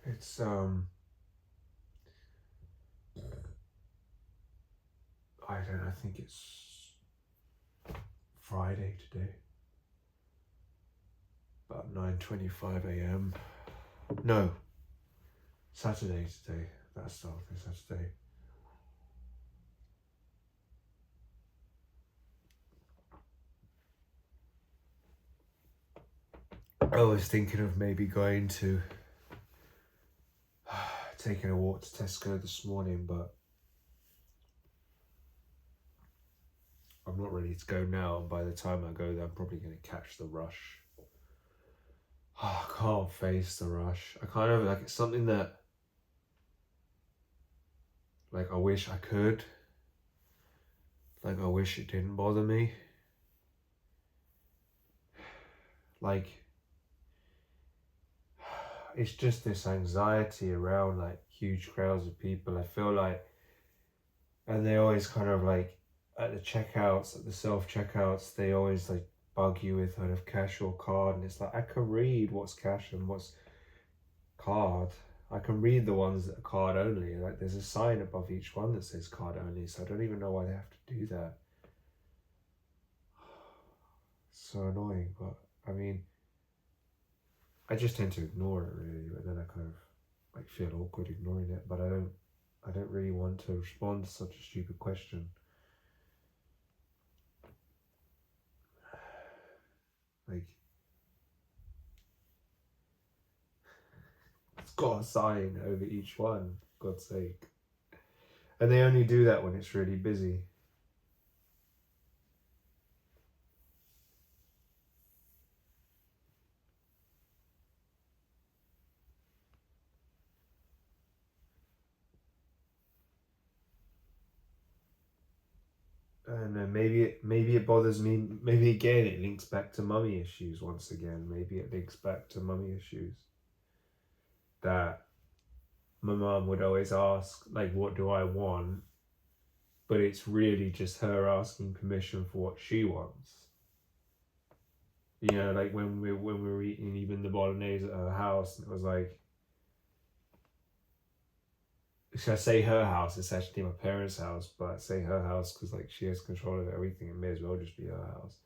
It's I don't know, I think it's Friday today. About 9:25 a.m. No, Saturday today. That's the Saturday. I was thinking of maybe going to taking a walk to Tesco this morning, but I'm not ready to go now, and by the time I go there I'm probably going to catch the rush. I can't face the rush. I kind of like, it's something that like I wish I could. Like I wish it didn't bother me. Like it's just this anxiety around like huge crowds of people. I feel like, and they always kind of like at the checkouts, at the self-checkouts, they always like bug you with kind of cash or card, and it's like I can read what's cash and what's card. I can read the ones that are card only. Like there's a sign above each one that says card only, so I don't even know why they have to do that. It's so annoying, but I mean, I just tend to ignore it really, but then I kind of like feel awkward ignoring it, but I don't really want to respond to such a stupid question. Like, it's got a sign over each one, for God's sake. And they only do that when it's really busy. And maybe it bothers me. Maybe again it links back to mummy issues once again. Maybe it links back to mummy issues. That my mum would always ask, like, what do I want? But it's really just her asking permission for what she wants. You know, like when we were eating even the bolognese at her house, and it was like, should I say her house? It's actually my parents' house, but I say her house because like she has control of everything. It may as well just be her house.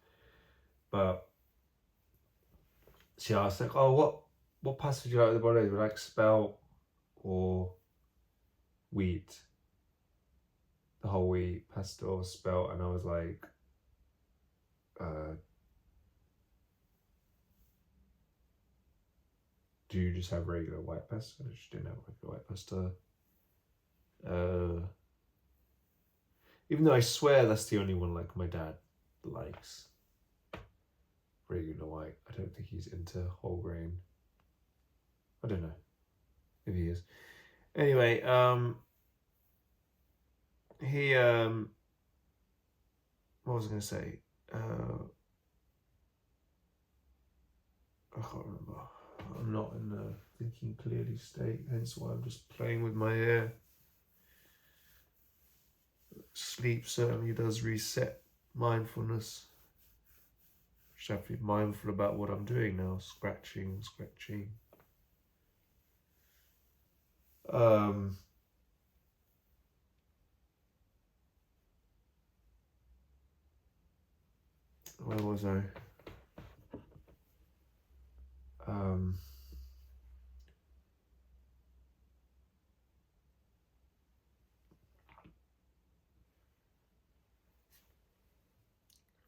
But she asked like, "Oh, what pasta would you like with the bolognese? Would you like spelt or wheat? The whole wheat pasta or spelt?" And I was like, "Do you just have regular white pasta?" And she didn't have regular white pasta. Even though I swear that's the only one like my dad likes. Regular white. I don't think he's into whole grain. I don't know if he is. Anyway, he what was I gonna say? I can't remember. I'm not in the thinking clearly state, hence why I'm just playing with my hair. Sleep certainly does reset mindfulness. Just have to be mindful about what I'm doing now. Scratching. Where was I?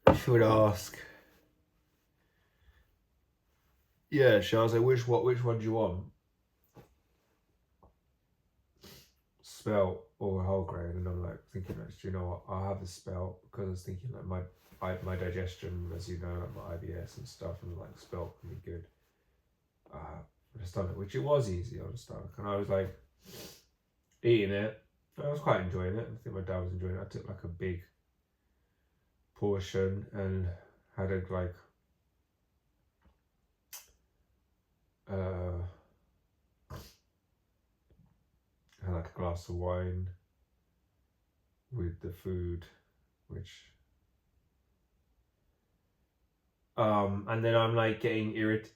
I should ask. Yeah, Charles, which one do you want? spelt or whole grain, and I'm like thinking, actually, you know what? I'll have the spelt, because I was thinking like my digestion, as you know, like my IBS and stuff, and like spelt can be good. For the stomach, which it was easy on the stomach, and I was like eating it. I was quite enjoying it. I think my dad was enjoying it. I took like a big portion and had a uh had like a glass of wine with the food, which and then I'm like getting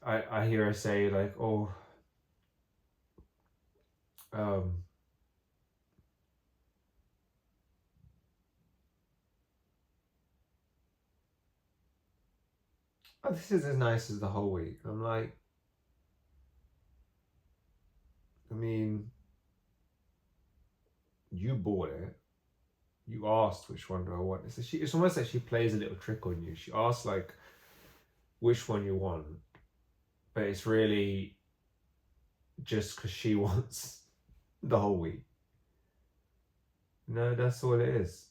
I hear her say like, oh, um oh, this is as nice as the whole week. I'm like, I mean, you bought it. You asked which one do I want. It's almost like she plays a little trick on you. She asks like which one you want, but it's really just because she wants the whole week. No, that's all it is.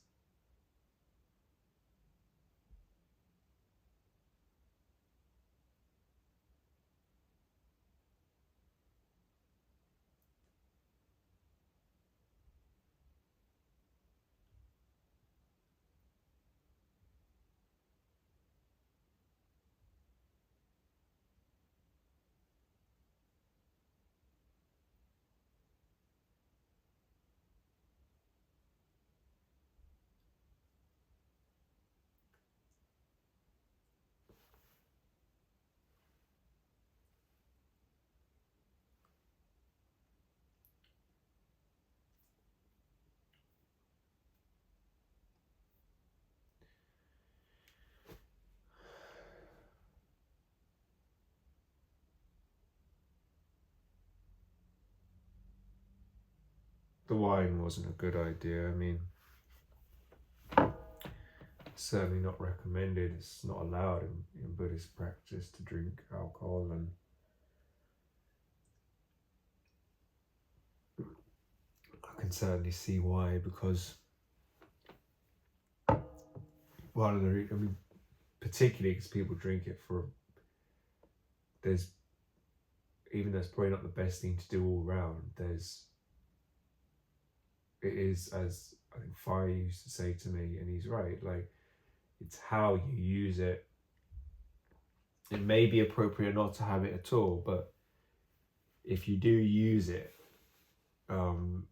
The wine wasn't a good idea. I mean, certainly not recommended. It's not allowed in Buddhist practice to drink alcohol, and I can certainly see why, because one of the I mean, particularly because people drink it for, there's, even though it's probably not the best thing to do all round, it is, as I think Fire used to say to me, and he's right, like, it's how you use it. It may be appropriate not to have it at all, but if you do use it, it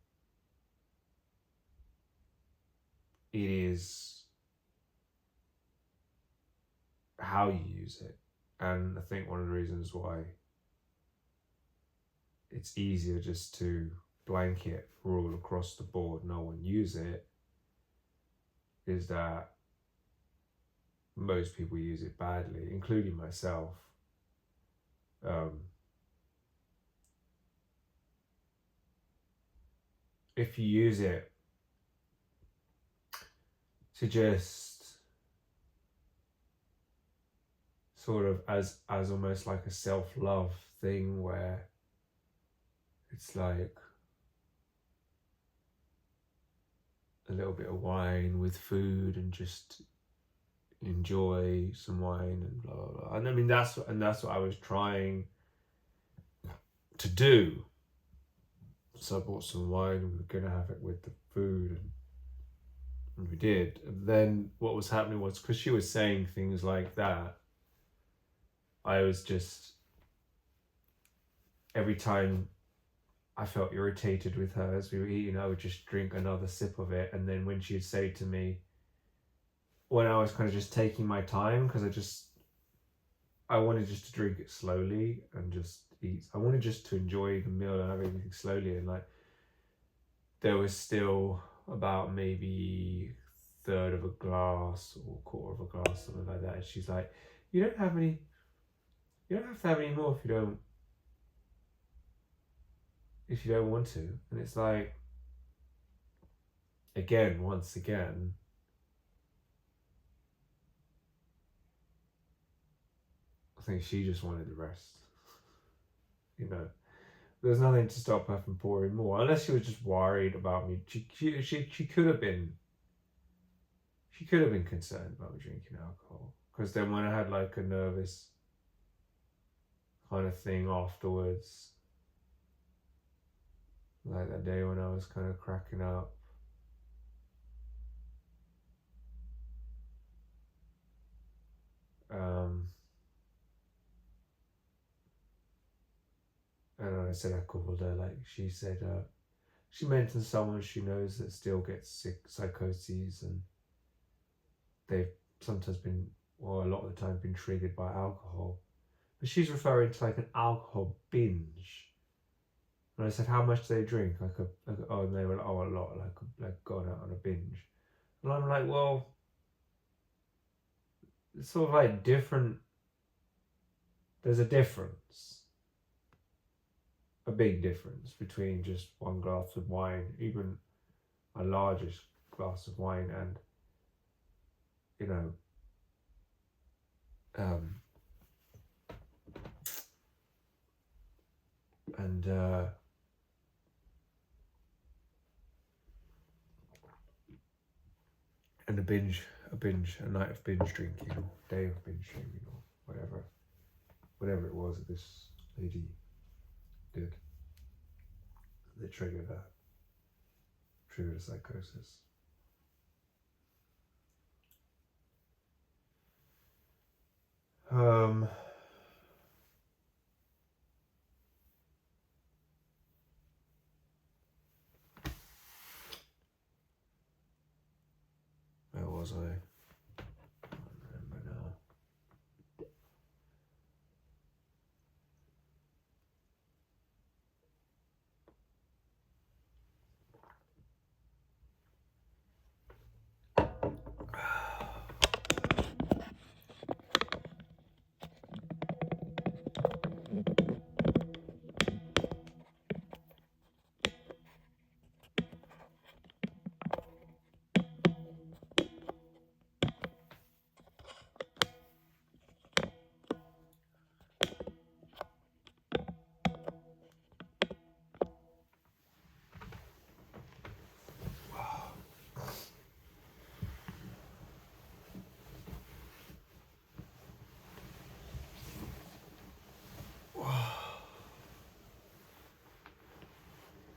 is how you use it. And I think one of the reasons why it's easier just to blanket rule across the board, no one use it, is that most people use it badly, including myself. If you use it to just sort of as almost like a self-love thing, where it's like a little bit of wine with food and just enjoy some wine and blah blah blah. And I mean that's what I was trying to do. So I bought some wine and we were gonna have it with the food, and we did. And then what was happening was, because she was saying things like that, I was just, every time I felt irritated with her as we were eating, I would just drink another sip of it. And then when she'd say to me, when I was kind of just taking my time, because I wanted just to drink it slowly and just eat. I wanted just to enjoy the meal and have everything slowly. And like, there was still about maybe a third of a glass or a quarter of a glass, something like that. And she's like, you don't have to have any more if you don't want to. And it's like, once again, I think she just wanted the rest, you know. there's nothing to stop her from pouring more, unless she was just worried about me. She could have been. She could have been concerned about me drinking alcohol, because then when I had like a nervous kind of thing afterwards, like that day when I was kind of cracking up, and I said I called her, like she said, she mentioned someone she knows that still gets sick psychoses, and they've sometimes been, or a lot of the time, been triggered by alcohol. But she's referring to like an alcohol binge. And I said, how much do they drink? Oh, and they were like, oh, a lot, like gone out on a binge. And I'm like, well, it's sort of like different. There's a difference, a big difference between just one glass of wine, even a largest glass of wine, and you know, and a night of binge drinking, or day of binge drinking, or whatever it was that this lady did that triggered a psychosis. Where was I? I can't remember now.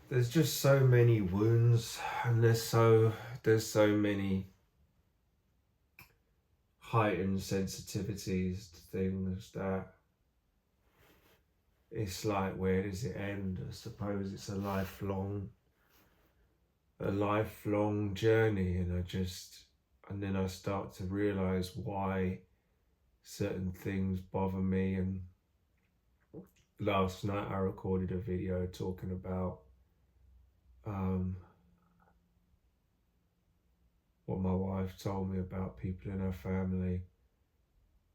There's just so many wounds, and there's so many heightened sensitivities to things that it's like, where does it end? I suppose it's a lifelong journey, and then I start to realize why certain things bother me. And last night I recorded a video talking about what my wife told me about people in her family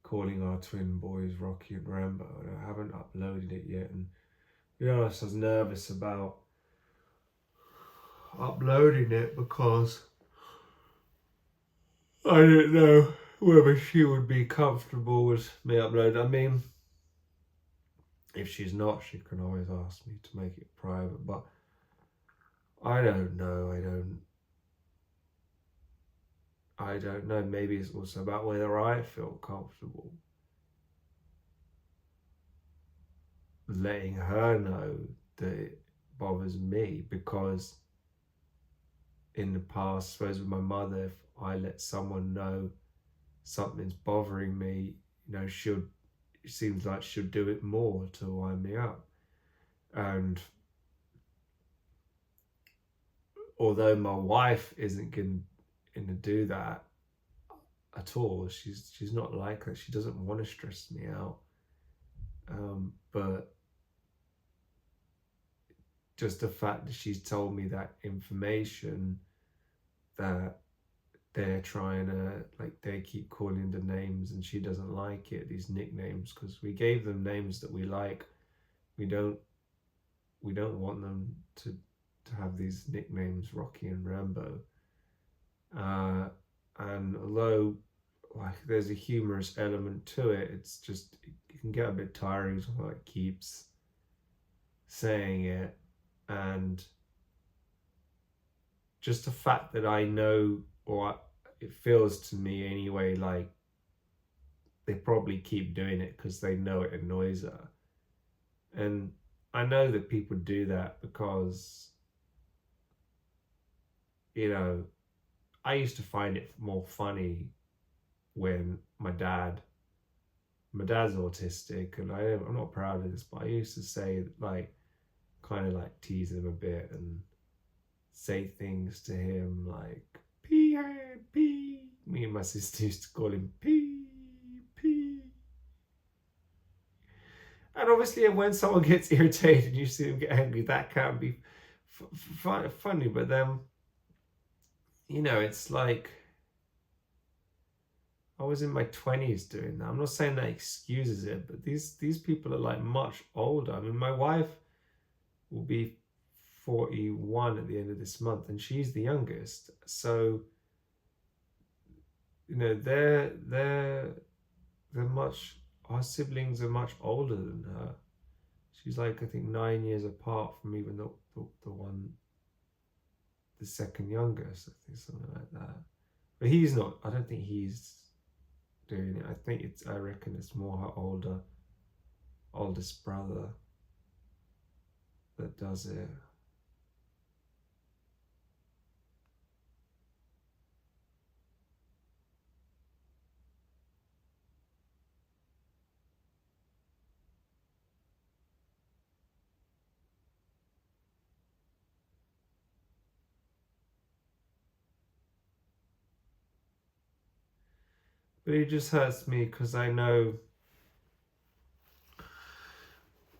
calling our twin boys Rocky and Rambo, and I haven't uploaded it yet. And to be honest, I was nervous about uploading it because I didn't know whether she would be comfortable with me uploading. I mean, if she's not, she can always ask me to make it private, but I don't know. I don't know. Maybe it's also about whether I feel comfortable letting her know that it bothers me, because in the past, I suppose with my mother, if I let someone know something's bothering me, it seems like she'll do it more to wind me up. And although my wife isn't going to do that at all, she's not like that. She doesn't want to stress me out. But just the fact that she's told me that information, that they're trying to, like, they keep calling the names and she doesn't like it, these nicknames, because we gave them names that we like. We don't want them to have these nicknames, Rocky and Rambo. And although, like, there's a humorous element to it, it's just, it can get a bit tiring. So it keeps saying it, and just the fact that I know, or it feels to me anyway, like they probably keep doing it because they know it annoys her. And I know that people do that because, you know, I used to find it more funny when my dad's autistic, and I'm not proud of this, but I used to say, like, kind of like tease him a bit and say things to him like pee pee. Me and my sister used to call him pee pee. And obviously, when someone gets irritated and you see them get angry, that can be funny. But then, it's like I was in my 20s doing that. I'm not saying that excuses it, but these people are like much older. I mean, my wife will be 41 at the end of this month, and she's the youngest. So, they're much. Our siblings are much older than her. She's like, I think, 9 years apart from even the one, the second youngest. I think something like that. But he's not. I don't think he's doing it. I reckon it's more her oldest brother that does it. But it just hurts me because I know,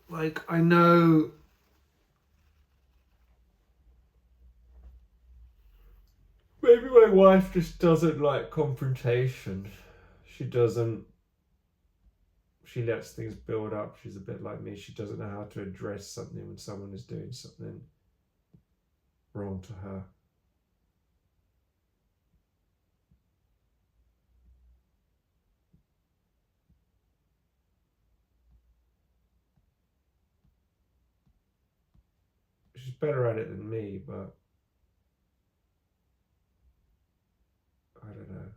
maybe my wife just doesn't like confrontation. She doesn't. She lets things build up. She's a bit like me. She doesn't know how to address something when someone is doing something wrong to her. She's better at it than me, but I don't know.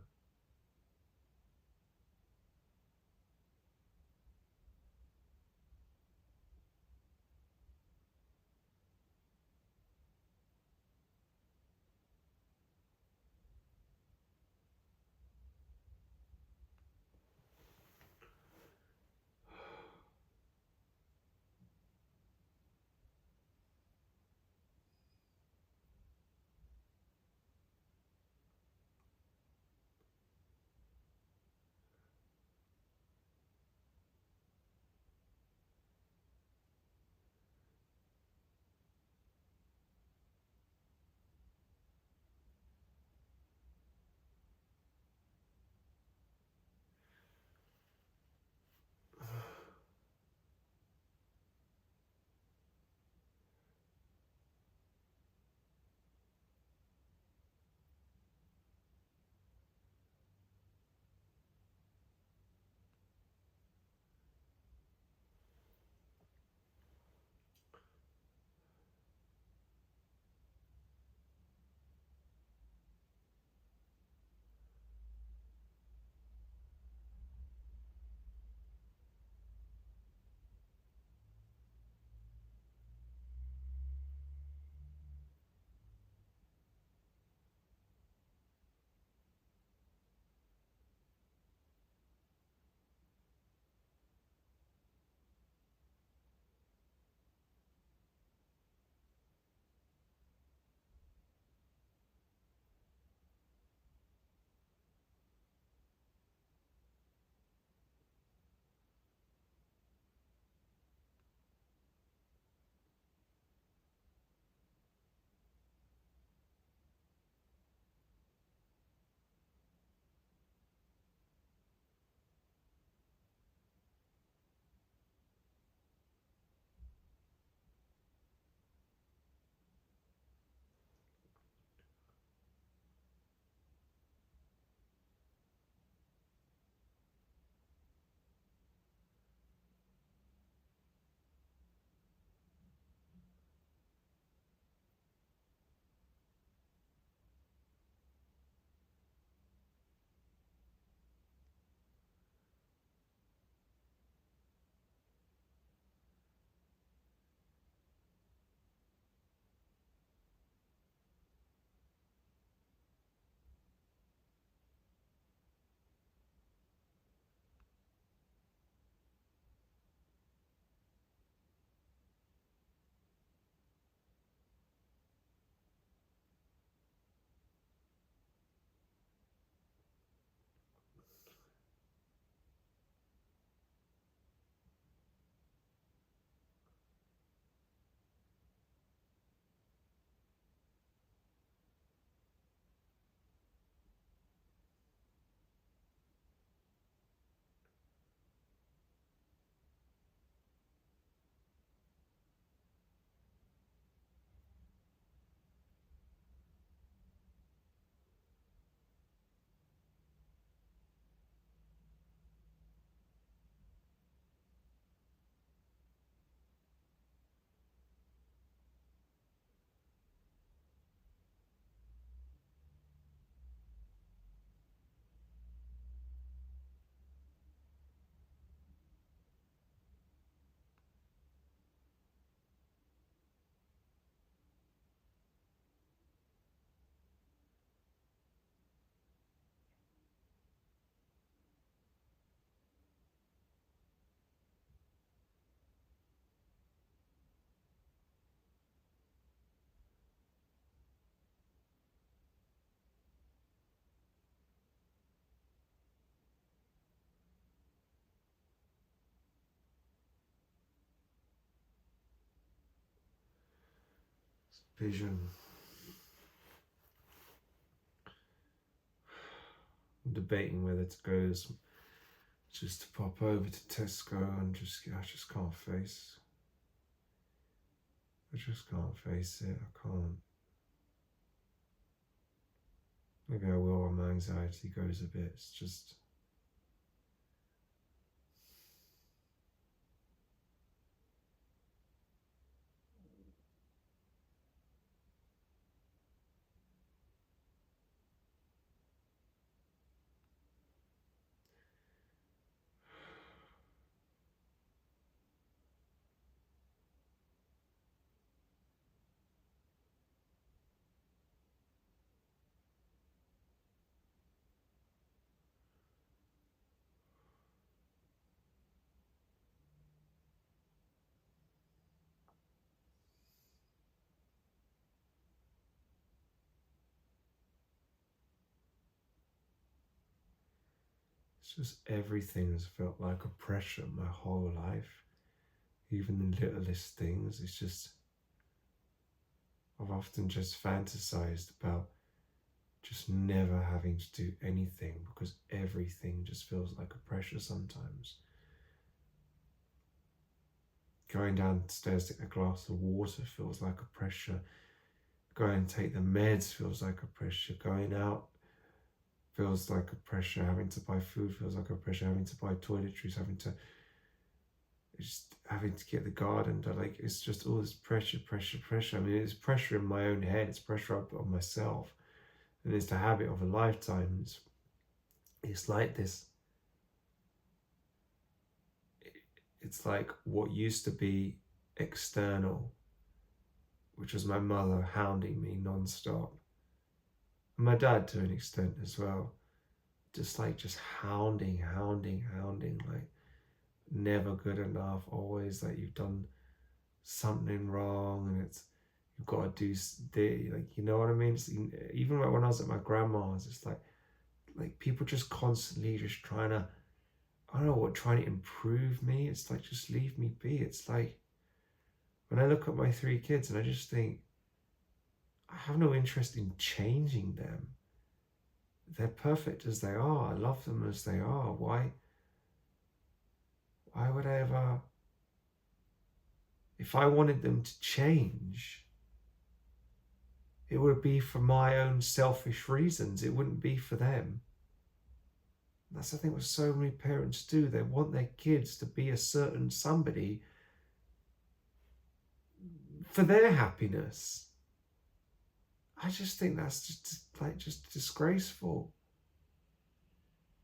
vision. I'm debating whether to go just to pop over to Tesco and I just can't face. I just can't face it. I can't. Maybe I will when my anxiety goes a bit. It's just. It's just everything has felt like a pressure my whole life. Even the littlest things. It's just, I've often just fantasized about just never having to do anything because everything just feels like a pressure sometimes. Going downstairs to get a glass of water feels like a pressure. Going and take the meds feels like a pressure. Going out feels like a pressure. Having to buy food feels like a pressure. Having to buy toiletries, having to get the garden done. Like, it's just all this pressure. I mean, it's pressure in my own head. It's pressure I put on myself. And it's the habit of a lifetime. It's like this. It's like what used to be external, which was my mother hounding me non-stop. And my dad to an extent as well. Just hounding, like never good enough, always like you've done something wrong and you've got to do, like, you know what I mean? Even when I was at my grandma's, it's like people just constantly just trying to, I don't know what, trying to improve me. It's like, just leave me be. It's like, when I look at my 3 kids and I just think, I have no interest in changing them. They're perfect as they are. I love them as they are. Why would I ever, if I wanted them to change, it would be for my own selfish reasons. It wouldn't be for them. That's, I think, what so many parents do. They want their kids to be a certain somebody for their happiness. I just think that's just disgraceful.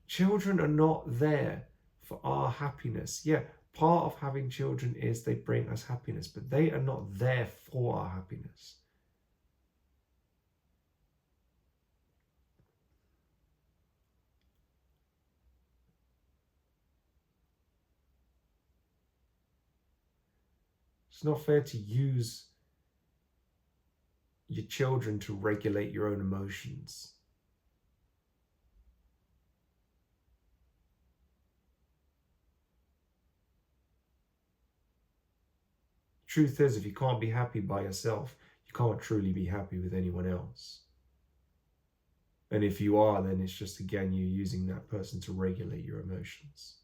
Children are not there for our happiness. Yeah, part of having children is they bring us happiness, but they are not there for our happiness. It's not fair to use your children to regulate your own emotions. Truth is, if you can't be happy by yourself, you can't truly be happy with anyone else. And if you are, then it's just, again, you're using that person to regulate your emotions.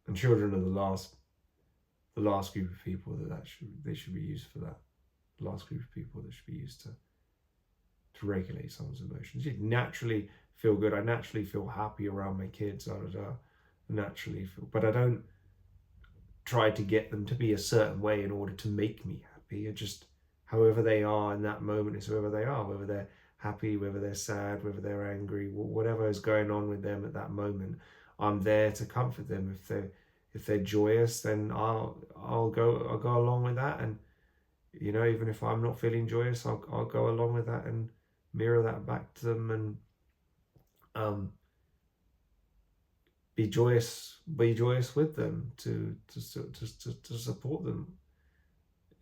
And children are the last group of people they should be used for that. The last group of people that should be used to regulate someone's emotions. You naturally feel good. I naturally feel happy around my kids. Naturally feel, but I don't try to get them to be a certain way in order to make me happy. I just, however they are in that moment is whoever they are, whether they're happy, whether they're sad, whether they're angry, whatever is going on with them at that moment, I'm there to comfort them. If they're joyous, then I'll go along with that. And, you know, even if I'm not feeling joyous, I'll go along with that and mirror that back to them, and be joyous with them, to support them,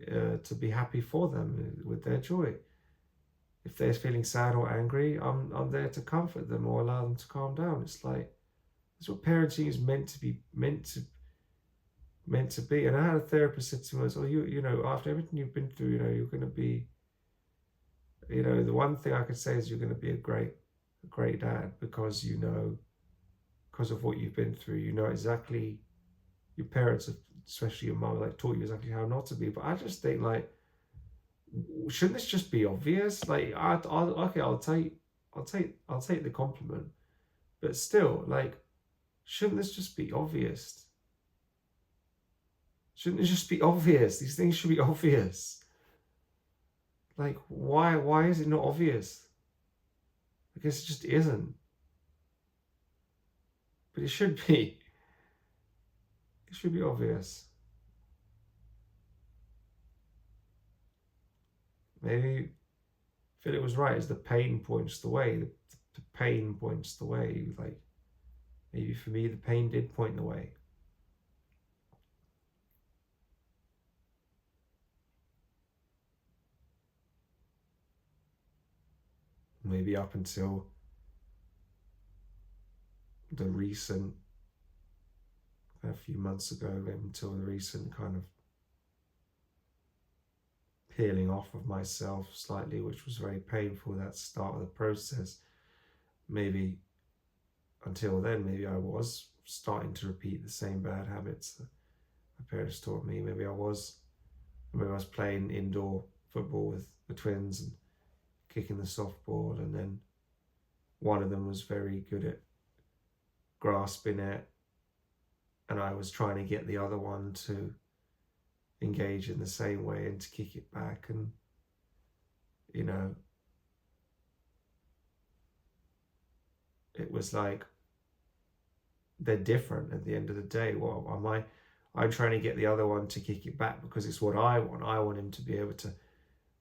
to be happy for them with their joy. If they're feeling sad or angry, I'm there to comfort them or allow them to calm down. It's like, that's what parenting is meant to meant to be. And I had a therapist said to me, "Oh, you know, after everything you've been through, you know, you're going to be, you know, the one thing I could say is you're going to be a great dad because you know, because of what you've been through, you know exactly your parents, especially your mom, like taught you exactly how not to be." But I just think like, shouldn't this just be obvious? Like, okay, I'll take the compliment, but still, like, shouldn't this just be obvious? Shouldn't it just be obvious? These things should be obvious. Like, why is it not obvious? I guess it just isn't. But it should be. It should be obvious. Maybe Philip was right. Is the pain points the way? The pain points the way. Like, maybe for me, the pain did point the way. Maybe up until the recent, a few months ago, until the recent kind of peeling off of myself slightly, which was very painful, that start of the process. Maybe until then, maybe I was starting to repeat the same bad habits that my parents taught me. Maybe I was playing indoor football with the twins and kicking the softball, and then one of them was very good at grasping it, and I was trying to get the other one to engage in the same way and to kick it back. And you know, it was like, they're different at the end of the day. Well, I'm trying to get the other one to kick it back because it's what I want. I want him to be able to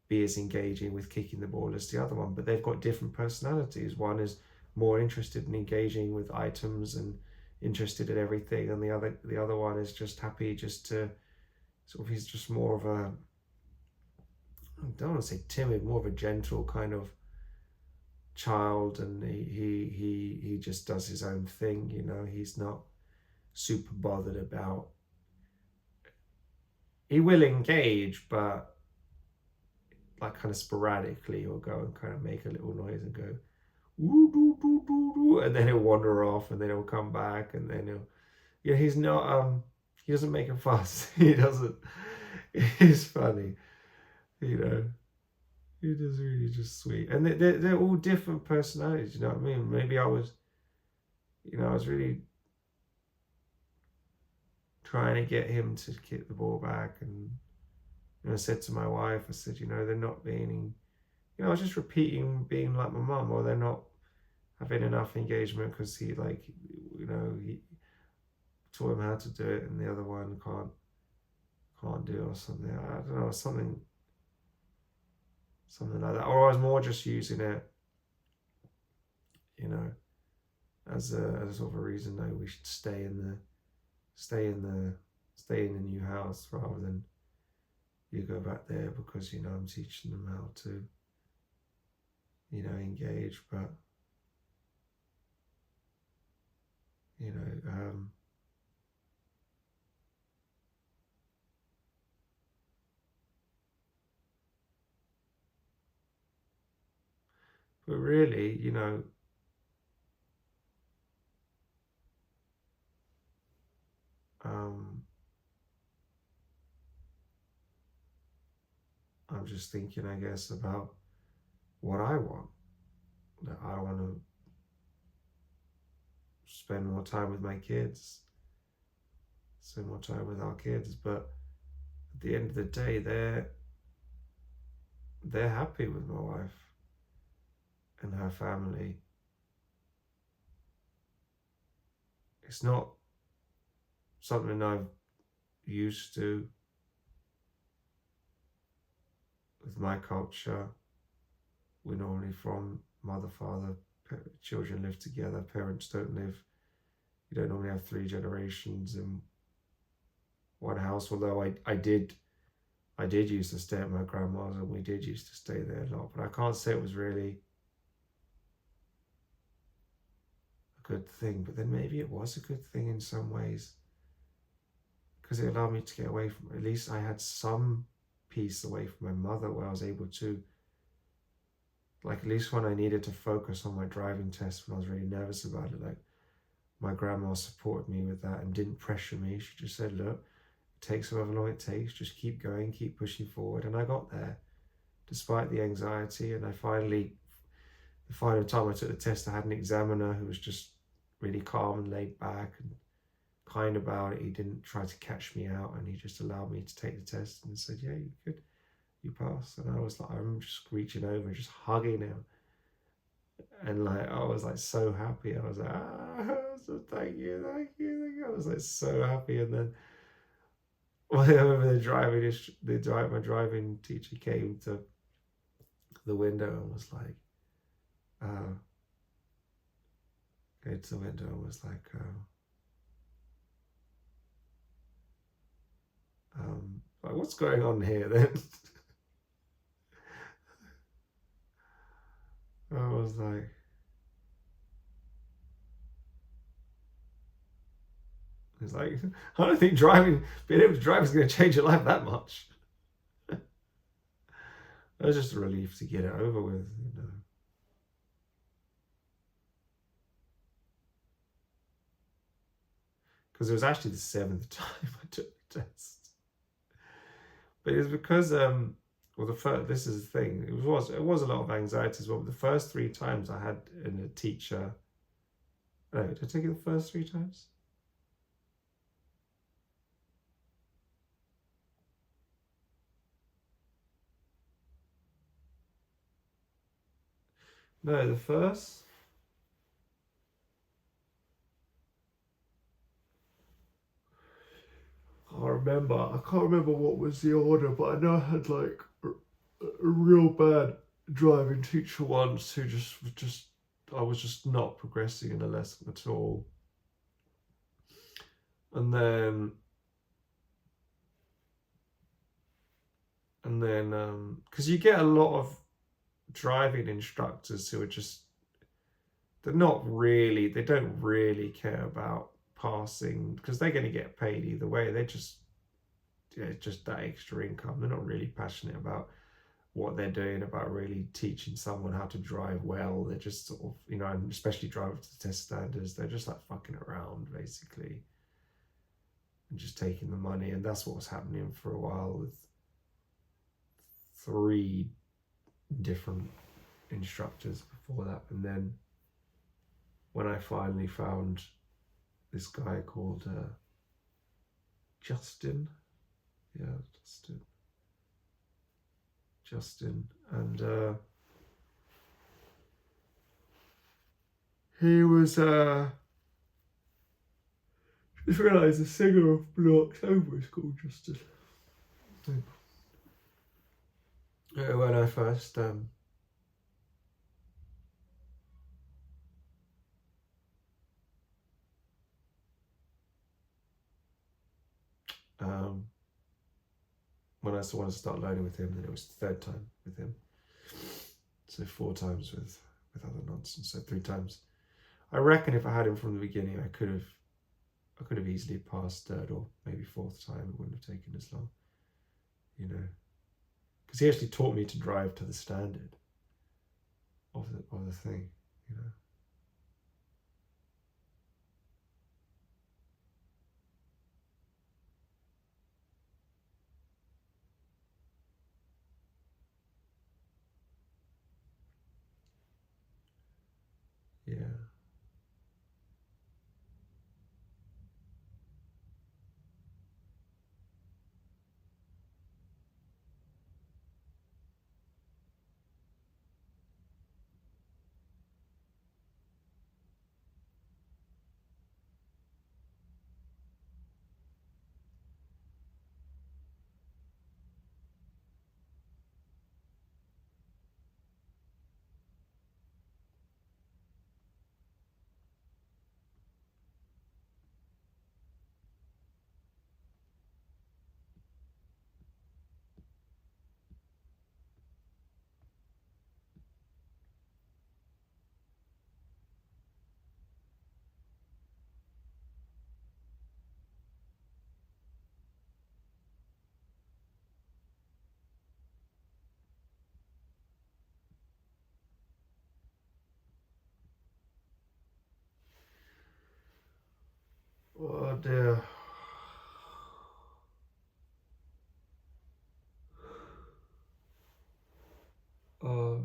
be as engaging with kicking the ball as the other one, but they've got different personalities. One is more interested in engaging with items and interested in everything, and the other one is just happy just to sort of, he's just more of a, I don't want to say timid, more of a gentle kind of child, and he just does his own thing. You know, he's not super bothered about, he will engage, but like kind of sporadically he'll go and kind of make a little noise and go woo, doo, doo, doo, doo, and then he'll wander off, and then he'll come back, and then he'll, yeah, he's not he doesn't make a fuss. He doesn't, he's funny, you know. He does, really just sweet, and they're all different personalities, you know what I mean? Maybe I was, you know, I was really trying to get him to kick the ball back, and you know, I said to my wife, I said, you know, they're not being, you know, I was just repeating being like my mum, or they're not having enough engagement because he, like, you know, he taught him how to do it and the other one can't do it, or something. I don't know, something like that. Or I was more just using it, you know, as a sort of a reason, no, we should stay in the new house rather than you go back there because, you know, I'm teaching them how to, you know, engage. But you know, but really, you know, I'm just thinking, I guess, about what I want. That I want to spend more time with my kids, spend more time with our kids. But at the end of the day, they're happy with my wife and her family. It's not something I've used to with my culture. We're normally from mother, father, children live together, parents don't live. You don't normally have 3 generations in one house. Although I did used to stay at my grandma's, and we did used to stay there a lot. But I can't say it was really a good thing. But then maybe it was a good thing in some ways, because it allowed me to get away from, at least I had some peace away from my mother, where I was able to, like, at least when I needed to focus on my driving test, when I was really nervous about it, like, my grandma supported me with that and didn't pressure me. She just said, look, it takes however long it takes, just keep going, keep pushing forward. And I got there despite the anxiety. And the final time I took the test, I had an examiner who was just really calm and laid back and kind about it. He didn't try to catch me out, and he just allowed me to take the test and said, yeah, you good, you passed. And I was like, I'm just reaching over and just hugging him. And like, I was like so happy. I was like, so thank you, thank you, thank you. I was like so happy. And then whenever my driving teacher came to the window and was like, came to the window and was like, what's going on here then? I was like, it's like, I don't think being able to drive is going to change your life that much. It was just a relief to get it over with, you know. Because it was actually the 7th time I took the test. But it was because, this is the thing, it was a lot of anxiety as well. But the first 3 times I had a teacher, no, did I take it the first 3 times? No, the first. I can't remember what was the order, but I know I had like a real bad driving teacher once who I was just not progressing in a lesson at all. And then because you get a lot of driving instructors who are just, they don't really care about passing, because they're going to get paid either way. They just, it's just that extra income. They're not really passionate about what they're doing, about really teaching someone how to drive well. They're just sort of, you know, and especially drive up to the test standards, they're just like fucking around basically and just taking the money. And that's what was happening for a while with 3 different instructors before that. And then when I finally found this guy called Justin, and he was just realised the singer of Blue October is called Justin. When I first when I wanted to start learning with him, then it was the 3rd time with him. So 4 times with other nonsense. So 3 times. I reckon if I had him from the beginning, I could have easily passed 3rd or maybe 4th time. It wouldn't have taken as long, you know, because he actually taught me to drive to the standard of the thing, you know. Yeah. dear. Oh.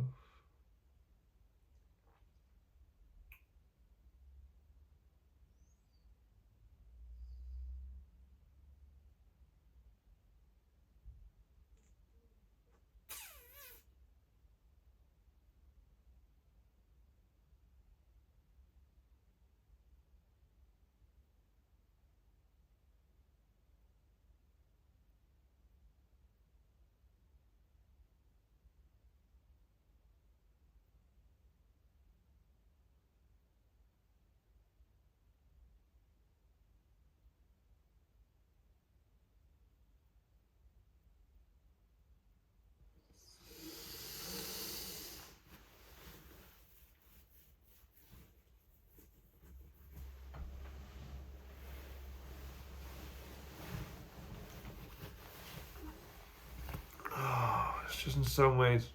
It's just in some ways,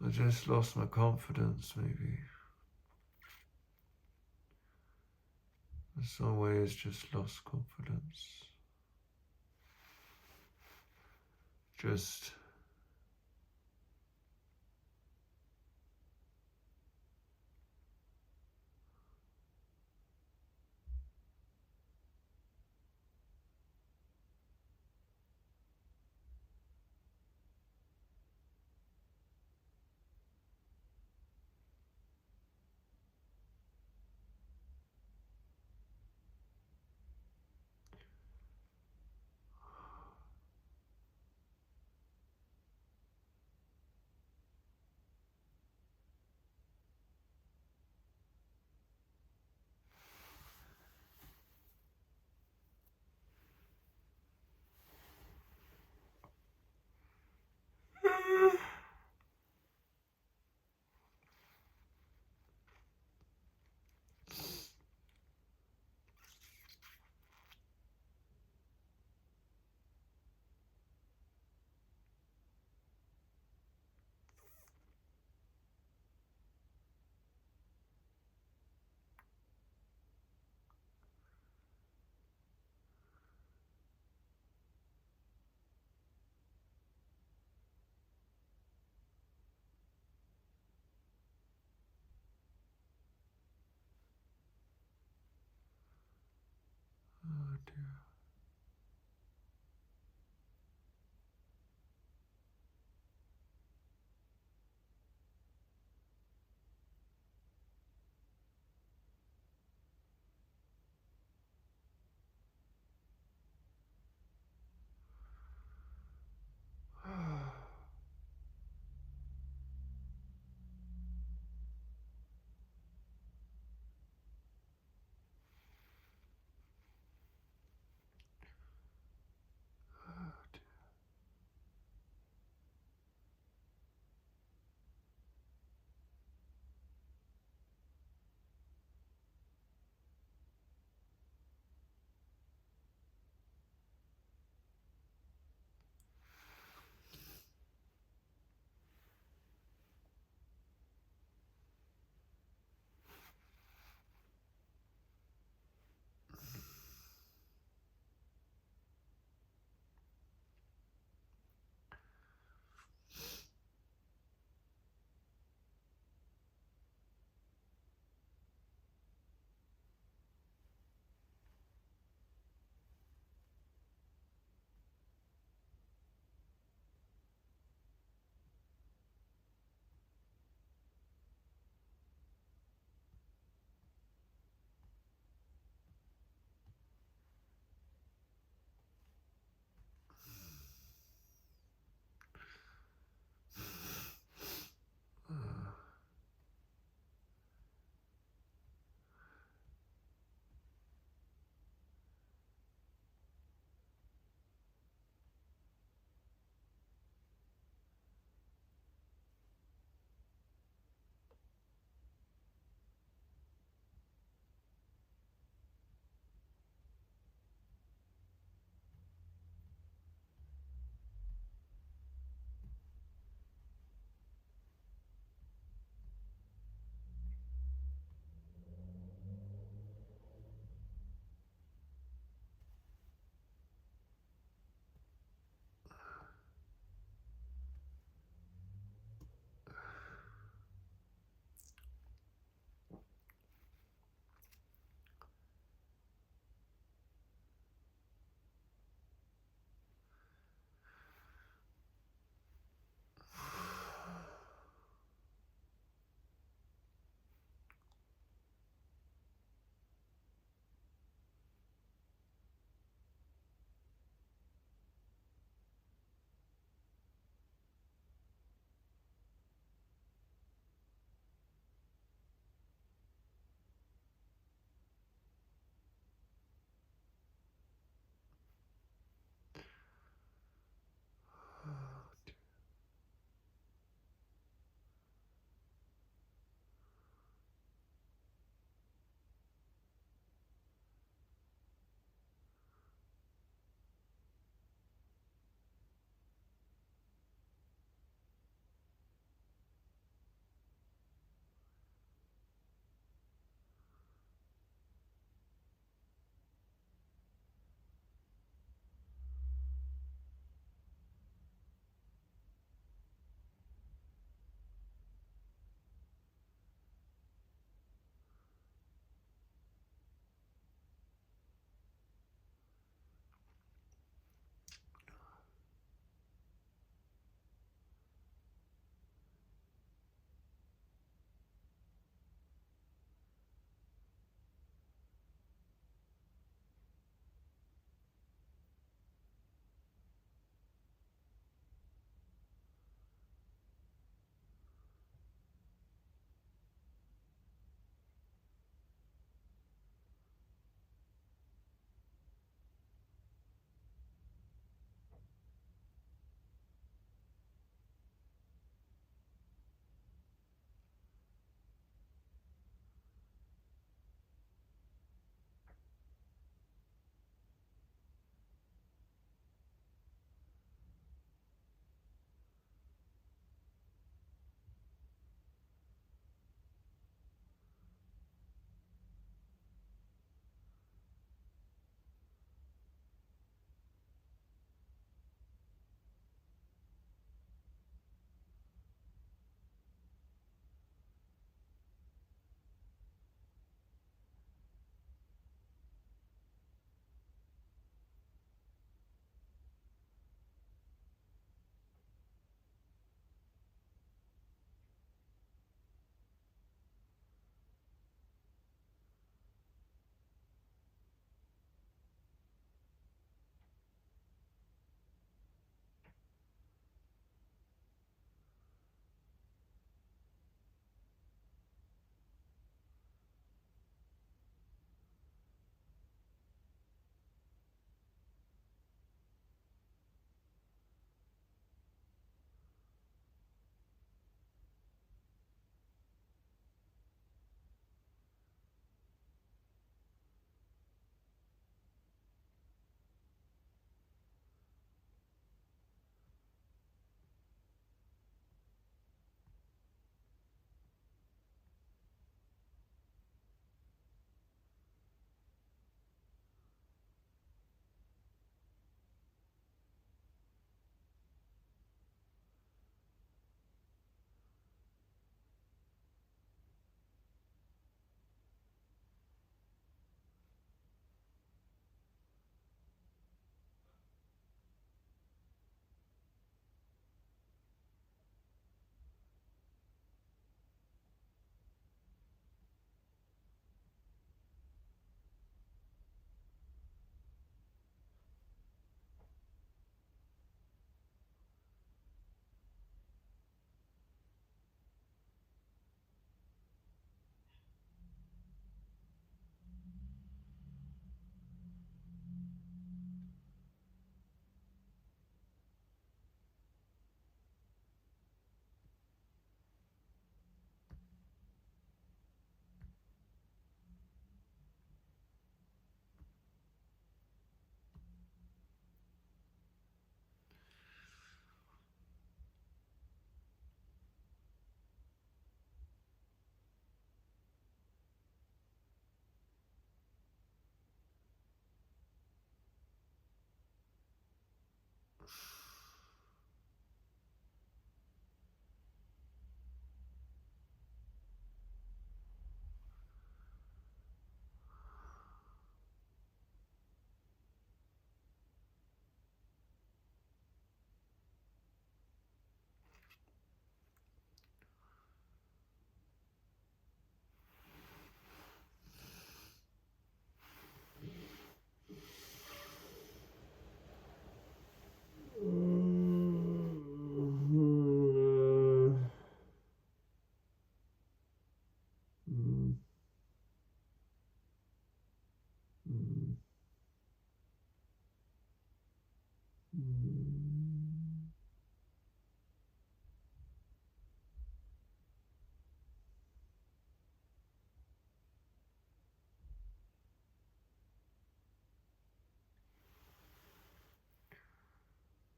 I just lost my confidence, maybe. In some ways, just lost confidence. Just oh dear.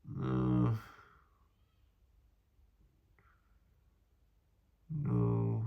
No. No.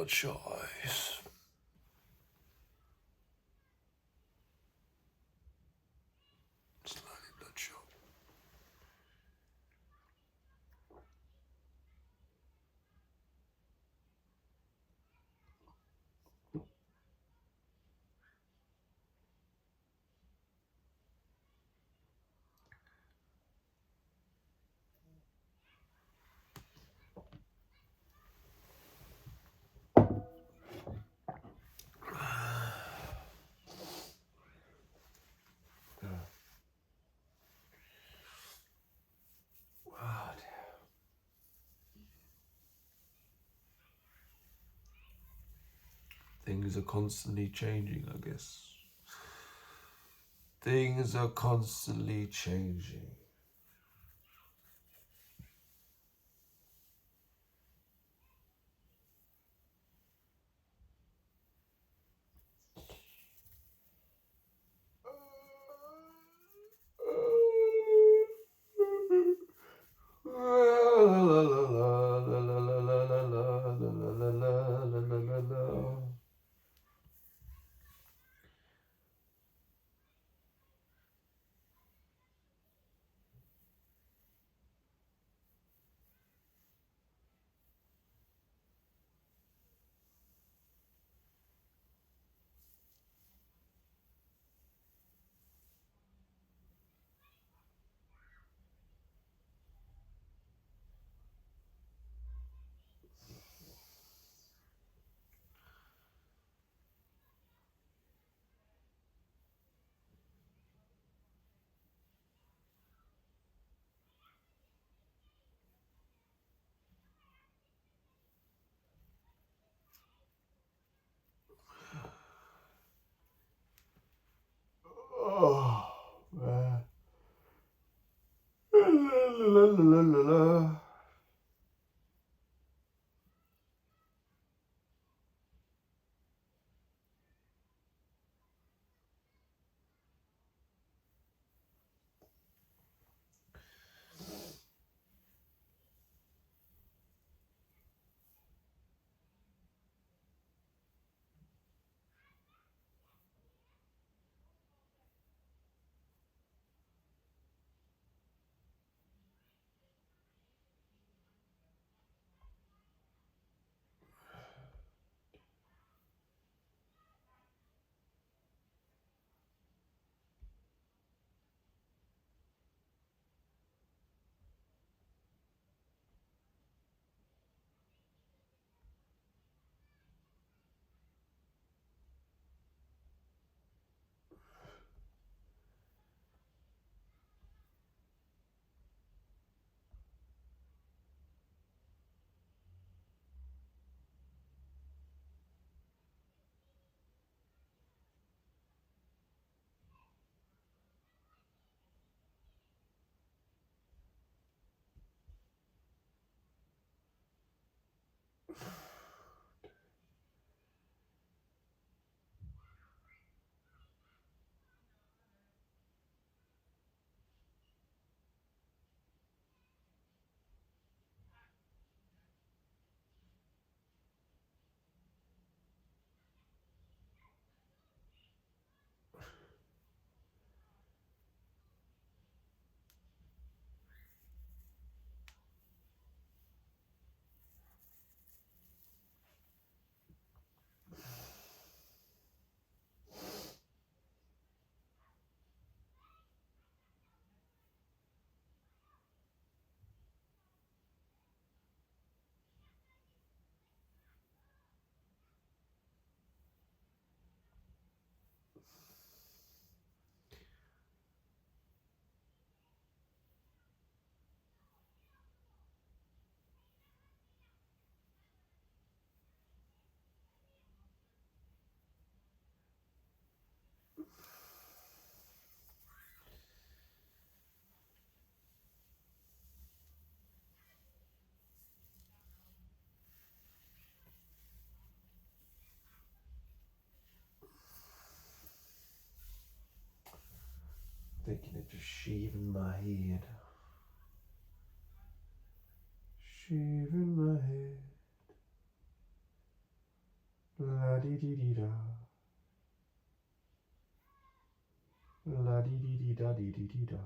bloodshot eyes. Slightly bloodshot. Things are constantly changing, I guess. Things are constantly changing. Oh, man. La, la, la, la. Thinking of just shaving my head. Shaving my head. La di di di da. La di di da di di da.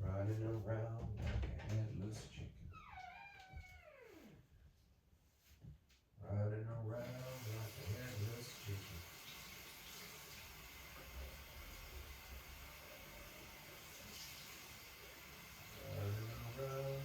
Running around like a headless chicken. Running around like a headless chicken. Running around.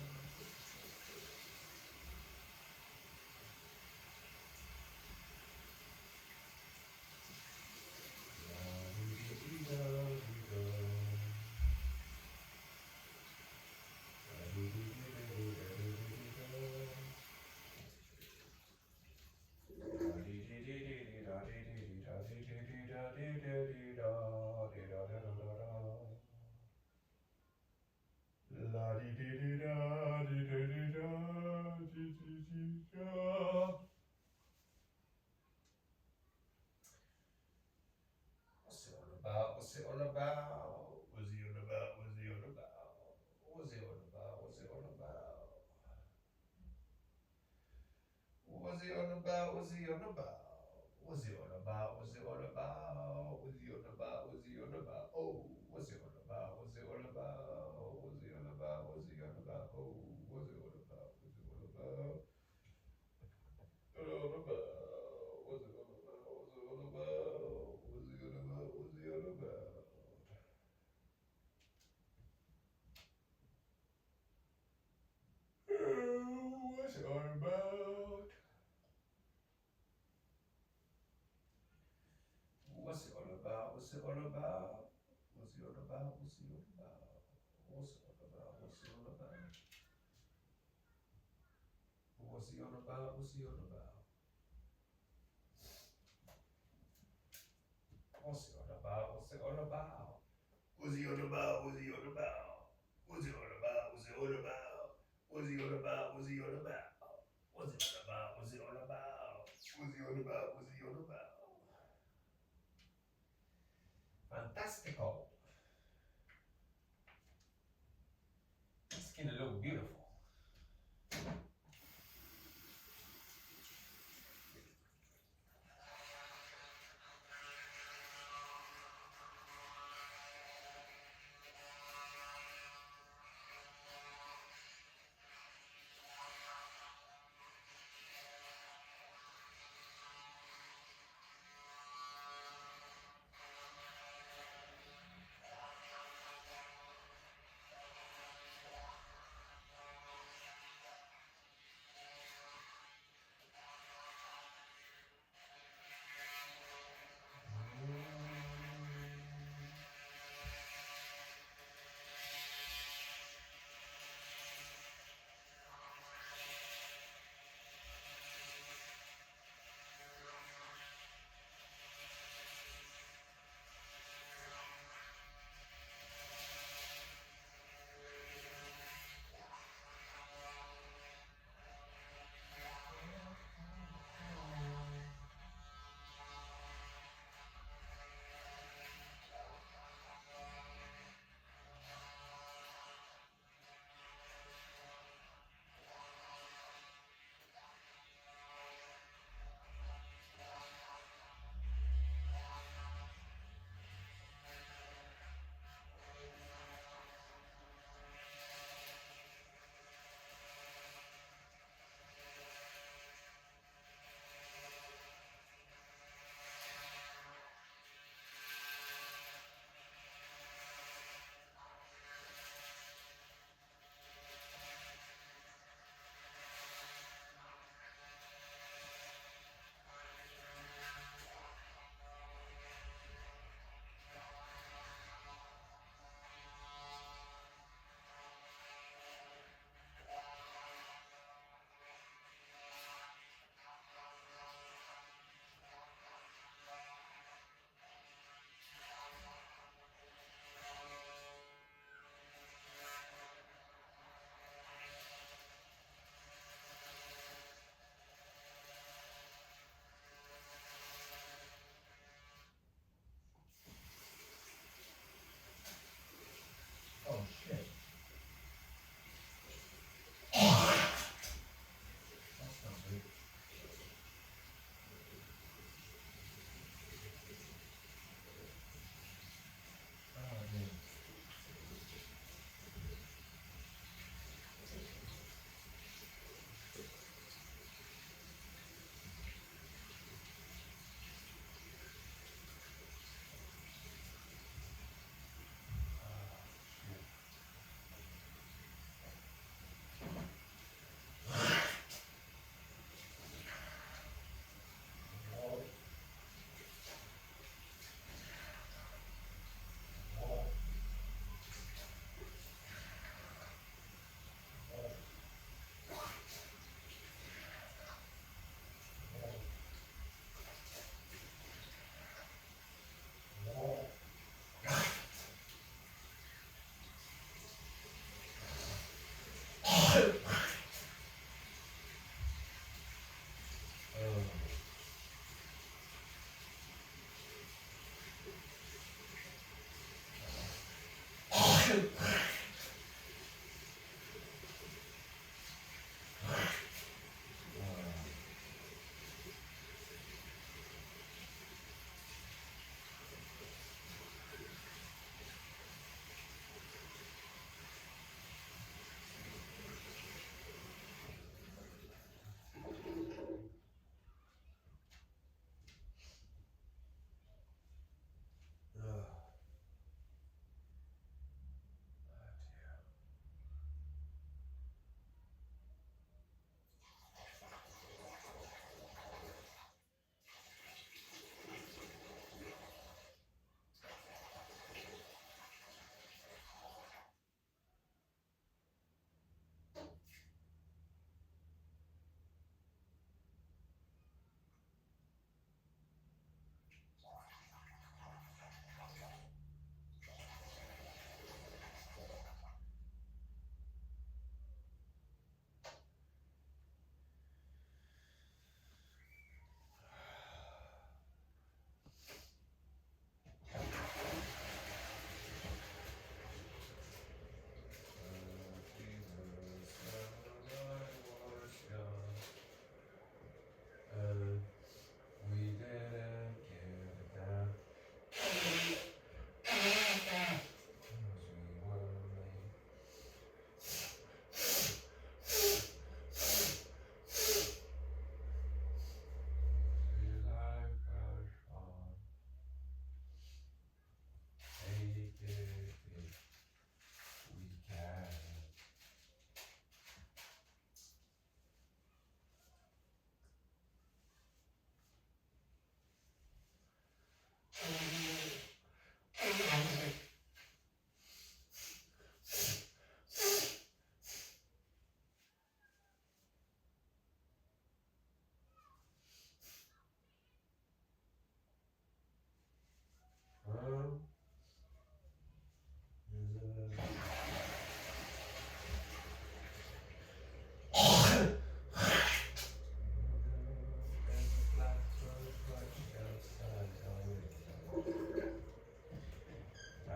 La di di di da di di di da di di di da. What's it all about? What's it all about? What's it all about? What's it all about? What's it all about? What's it all about? What's it all about? What's it all about? What's it all about? What's it all about? What's it all about? What's it all about? Oh, what's it all about? What's it all about? What's it all about? What's it all about? Oh, what's it all about? What's it all about? All about? What's it all about? What's it all about? What's it all about? What's it all about? What's it all about? What's it all about? What's it all about? What's it all about? What's it all about? What's it all about? What's it all about? What's he on about? What's he on about? What's he on about? What's it all about? What's he on about? What's he on about? What's it all about? What's it all about? What's he on about? What's he on about? What's it all about? What's it all about? What's he on about? What's he on about? Fantastical. Skin a little beautiful.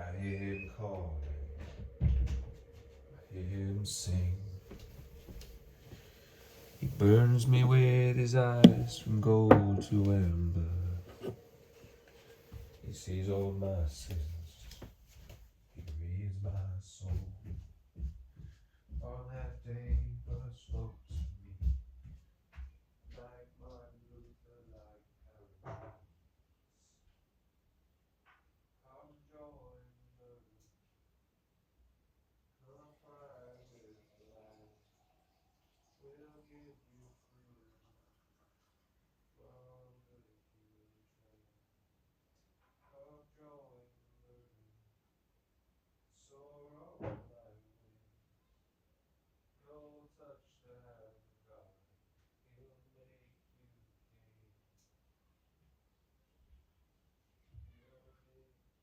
I hear him calling, I hear him sing. He burns me with his eyes from gold to amber. He sees all my sins, he reads my soul. On that day, God spoke to me, like Martin Luther, like Paradise. Come join the come find with the light. We'll give you freedom from the human trap. Come join the soar on like wings. You'll touch the hand of God. He'll make you king. He'll make you king.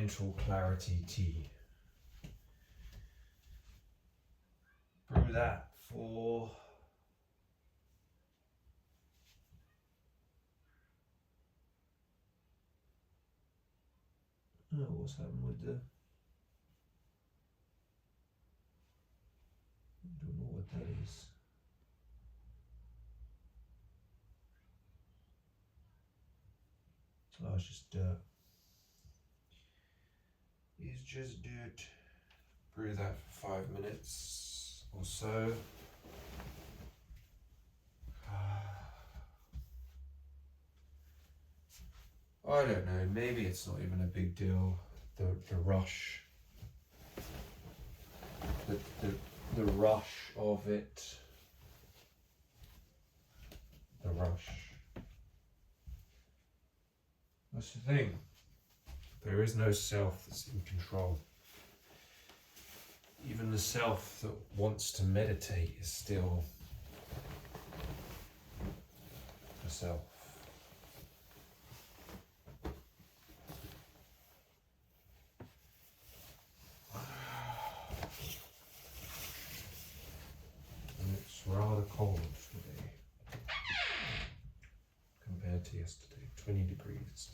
mental clarity tea. Brew that for what's happened with the I don't know what that is. Oh, it's just dirt. It's just dirt. Brew that for 5 minutes or so. I don't know, maybe it's not even a big deal. The rush. The rush of it. The rush. That's the thing. There is no self that's in control. Even the self that wants to meditate is still a self. And it's rather cold today compared to yesterday. 20 degrees.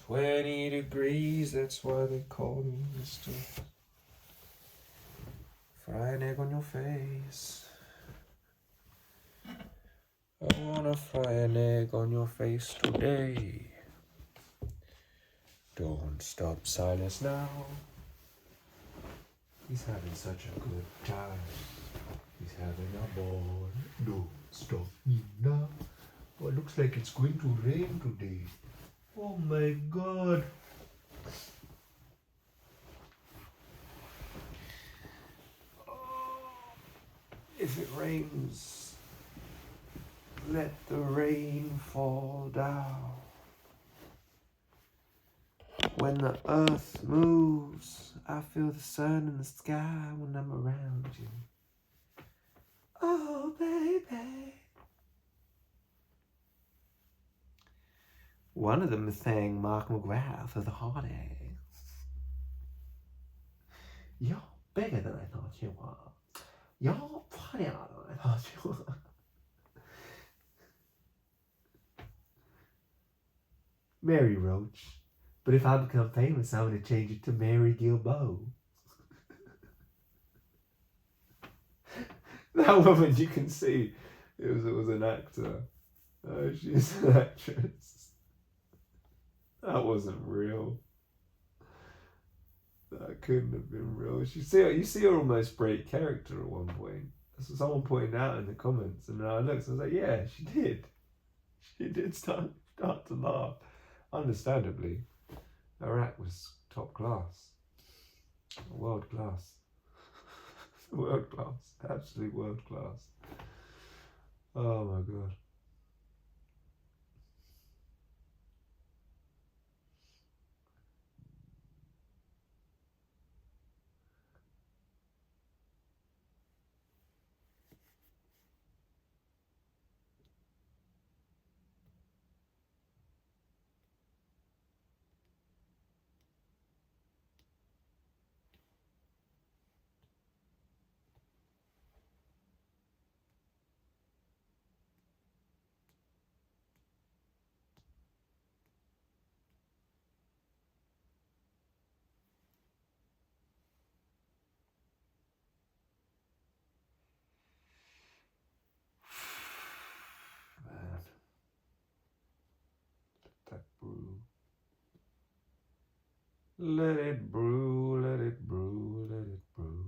20 degrees, that's why they call me Mr. Fry an egg on your face. I wanna fry an egg on your face today. Don't stop Silas now. He's having such a good time. He's having a ball. Don't stop me now. Oh, it looks like it's going to rain today. Oh my God. If it rains, let the rain fall down. When the earth moves, I feel the sun in the sky when I'm around you. Oh, baby. One of them sang Mark McGrath of the Heartaches. You're bigger than I thought you were. You're funnier than I thought you were. Mary Roach. But if I become famous, I'm going to change it to Mary Gilbo. That woman, you can see, it was an actor. She's an actress. That wasn't real. That couldn't have been real. You see her almost break character at one point. So someone pointed out in the comments, and then I looked and I was like, yeah, she did. She did start to laugh. Understandably. Her act was top class. World class. World class. Absolute world class. Oh my God. Man. That brew. Let it brew, let it brew, let it brew.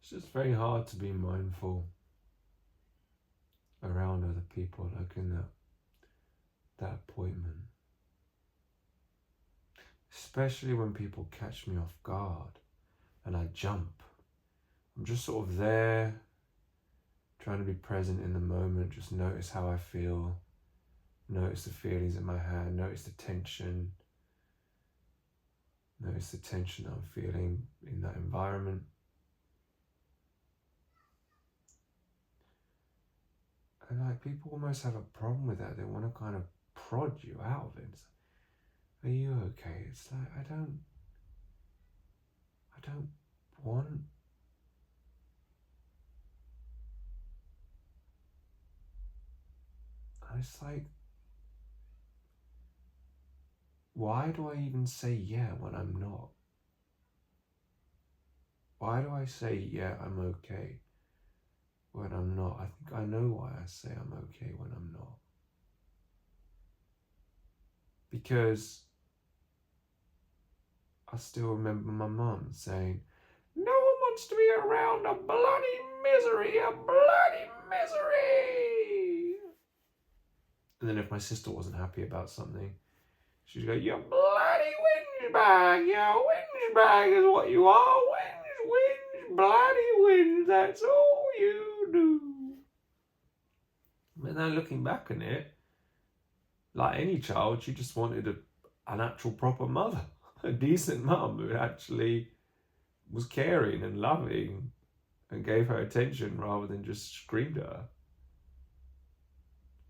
It's just very hard to be mindful around other people, like in that appointment. Especially when people catch me off guard and I jump. I'm just sort of there, trying to be present in the moment, just notice how I feel, notice the feelings in my hand, notice the tension I'm feeling in that environment. And like, people almost have a problem with that. They want to kind of prod you out of it. It's like, are you okay? It's like, I don't want. And it's like, why do I even say yeah when I'm not? Why do I say yeah, I'm okay when I'm not? I think I know why I say I'm okay when I'm not. Because I still remember my mum saying, no one wants to be around a bloody misery. And then if my sister wasn't happy about something, she'd go, you bloody whinge bag, is what you are, whinge, bloody whinge, that's all you do. But now looking back on it, like any child, she just wanted an actual proper mother, a decent mum who actually was caring and loving and gave her attention rather than just screamed at her.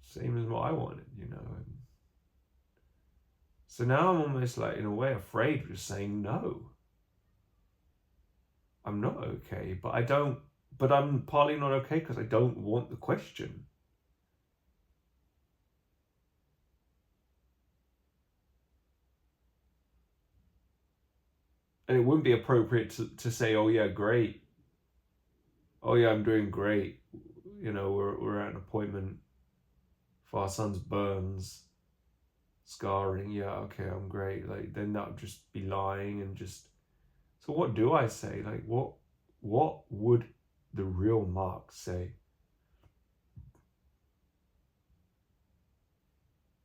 Same as what I wanted, you know. And so now I'm almost like, in a way, afraid of just saying no. I'm not okay, but I'm partly not okay because I don't want the question. And it wouldn't be appropriate to say, oh yeah, great. Oh yeah, I'm doing great. You know, we're at an appointment for our son's burns, scarring. Yeah, okay, I'm great. Like, then that would just be lying and just. So what do I say? Like, what would the real Mark say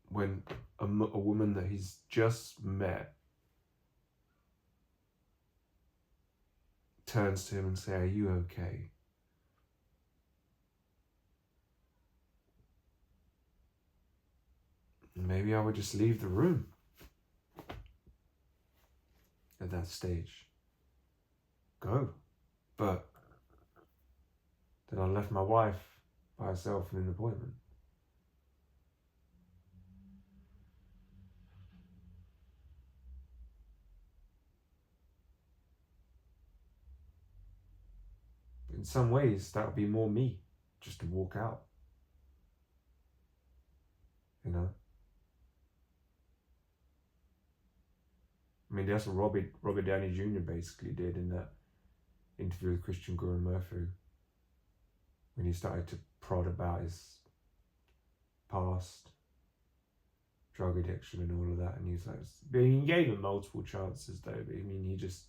when a woman that he's just met turns to him and say, are you okay? Maybe I would just leave the room at that stage. Go. But then I left my wife by herself in an appointment. In some ways, that would be more me, just to walk out. You know? I mean, that's what Robert Downey Jr. basically did in that interview with Christian Murphy, when he started to prod about his past, drug addiction and all of that, and he's like, he gave him multiple chances though, but I mean, he just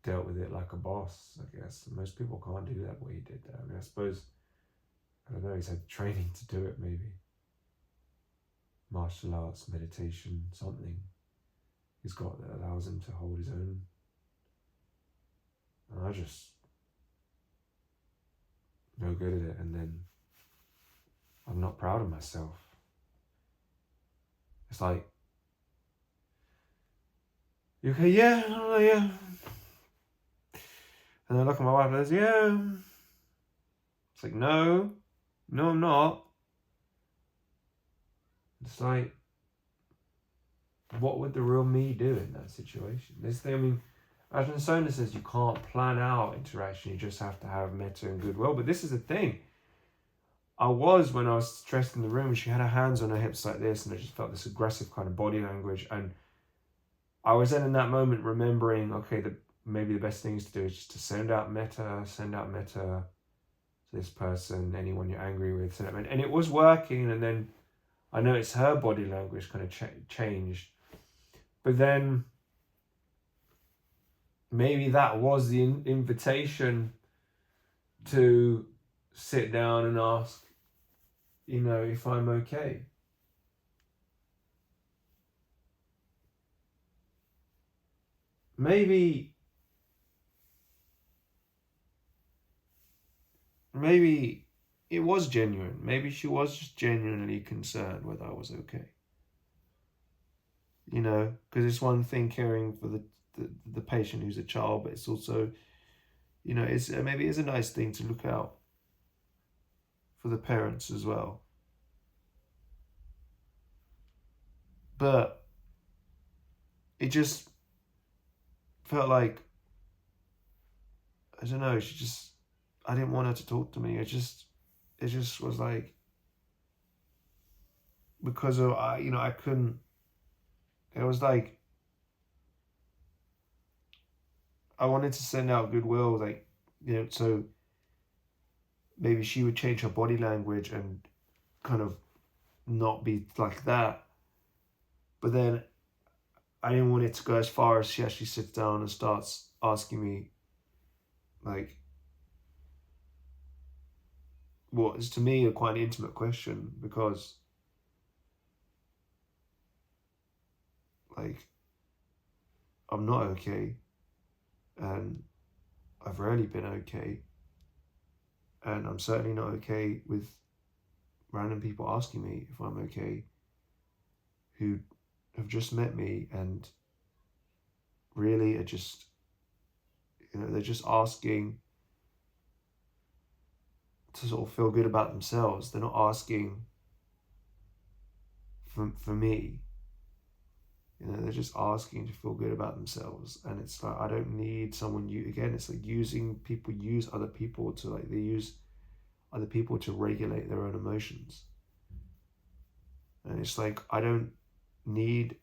dealt with it like a boss, I guess. Most people can't do that what he did there. I mean, I suppose, I don't know, he's had training to do it, maybe. Martial arts, meditation, something he's got that allows him to hold his own. And I just no good at it, and then I'm not proud of myself. It's like, you okay? Yeah, yeah. And I look at my wife and I say, yeah. It's like, no, I'm not. It's like, what would the real me do in that situation? This thing, I mean, Ajahn Sona says you can't plan out interaction, you just have to have metta and goodwill. But this is the thing. When I was stressed in the room, she had her hands on her hips like this, and I just felt this aggressive kind of body language. And I was then in that moment remembering, okay, maybe the best thing is to do is just to send out metta to this person, anyone you're angry with. And it was working, and then I noticed her body language kind of changed. But then maybe that was the invitation to sit down and ask, you know, if I'm okay. Maybe it was genuine. Maybe she was just genuinely concerned whether I was okay. You know, because it's one thing caring for the patient who's a child, but it's also, you know, it's maybe it's a nice thing to look out for the parents as well. But it just felt like, I don't know, I didn't want her to talk to me. It just was like, because of, you know, I couldn't, it was like, I wanted to send out goodwill, like, you know, so maybe she would change her body language and kind of not be like that. But then I didn't want it to go as far as she actually sits down and starts asking me, like, what is to me a quite an intimate question, because, like, I'm not okay, and I've rarely been okay, and I'm certainly not okay with random people asking me if I'm okay, who have just met me and really are just, you know, they're just asking to sort of feel good about themselves. They're not asking for me. You know, they're just asking to feel good about themselves. And it's like, I don't need someone, again, it's like people use other people to, like, they use other people to regulate their own emotions. And it's like, I don't need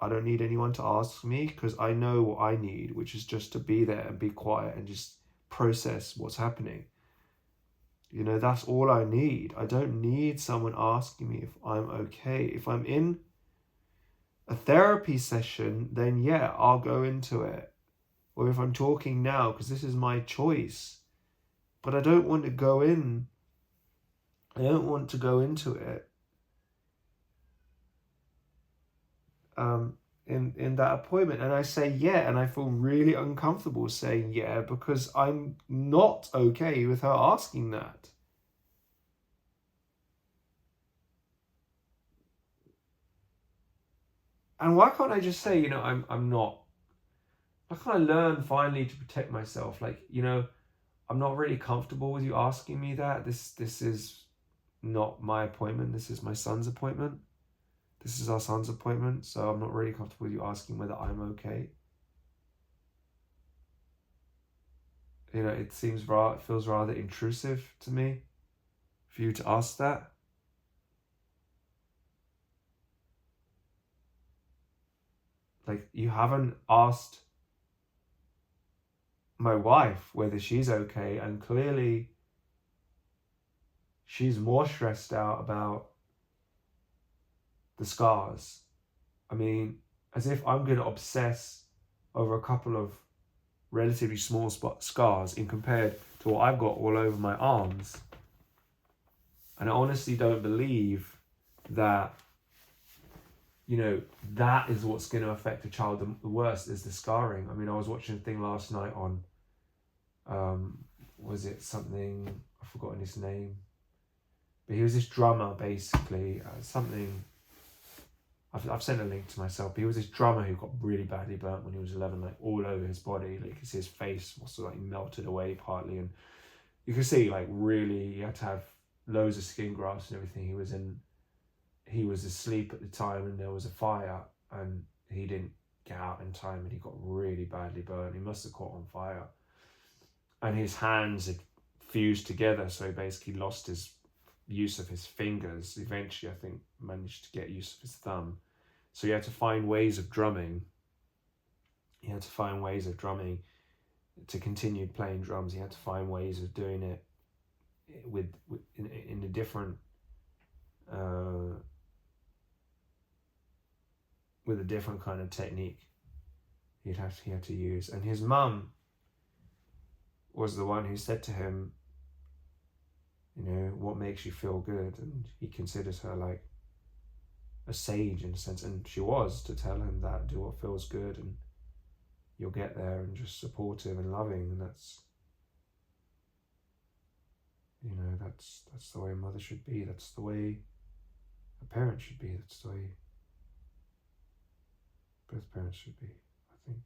anyone to ask me, because I know what I need, which is just to be there and be quiet and just process what's happening. You know, that's all I need. I don't need someone asking me if I'm okay. If I'm in a therapy session, then yeah, I'll go into it. Or if I'm talking now, because this is my choice. But I don't want to go into it in that appointment. And I say yeah, and I feel really uncomfortable saying yeah, because I'm not okay with her asking that. And why can't I just say, you know, I'm not? Why can't I learn finally to protect myself? Like, you know, I'm not really comfortable with you asking me that. This is not my appointment. This is my son's appointment. This is our son's appointment. So I'm not really comfortable with you asking whether I'm okay. You know, it feels rather intrusive to me for you to ask that. Like, you haven't asked my wife whether she's okay, and clearly she's more stressed out about the scars. I mean, as if I'm going to obsess over a couple of relatively small scars in compared to what I've got all over my arms. And I honestly don't believe that, you know, that is what's going to affect a child the worst, is the scarring. I mean, I was watching a thing last night on, was it something, I've forgotten his name, but he was this drummer, basically, something, I've sent a link to myself, but he was this drummer who got really badly burnt when he was 11, like all over his body. Like, you could see his face must have, like, melted away partly, and you could see, like, really, he had to have loads of skin grafts and everything. He was asleep at the time, and there was a fire, and he didn't get out in time, and he got really badly burned. He must have caught on fire, and his hands had fused together, so he basically lost his use of his fingers. Eventually, I think, managed to get use of his thumb. So he had to find ways of drumming. To continue playing drums. He had to find ways of doing it in a different with a different kind of technique he had to use. And his mum was the one who said to him, You know, what makes you feel good? And he considers her like a sage in a sense, and she was, to tell him that do what feels good and you'll get there, and just supportive and loving. And that's, you know, that's the way a mother should be. That's the way a parent should be. That's the way both parents should be, I think.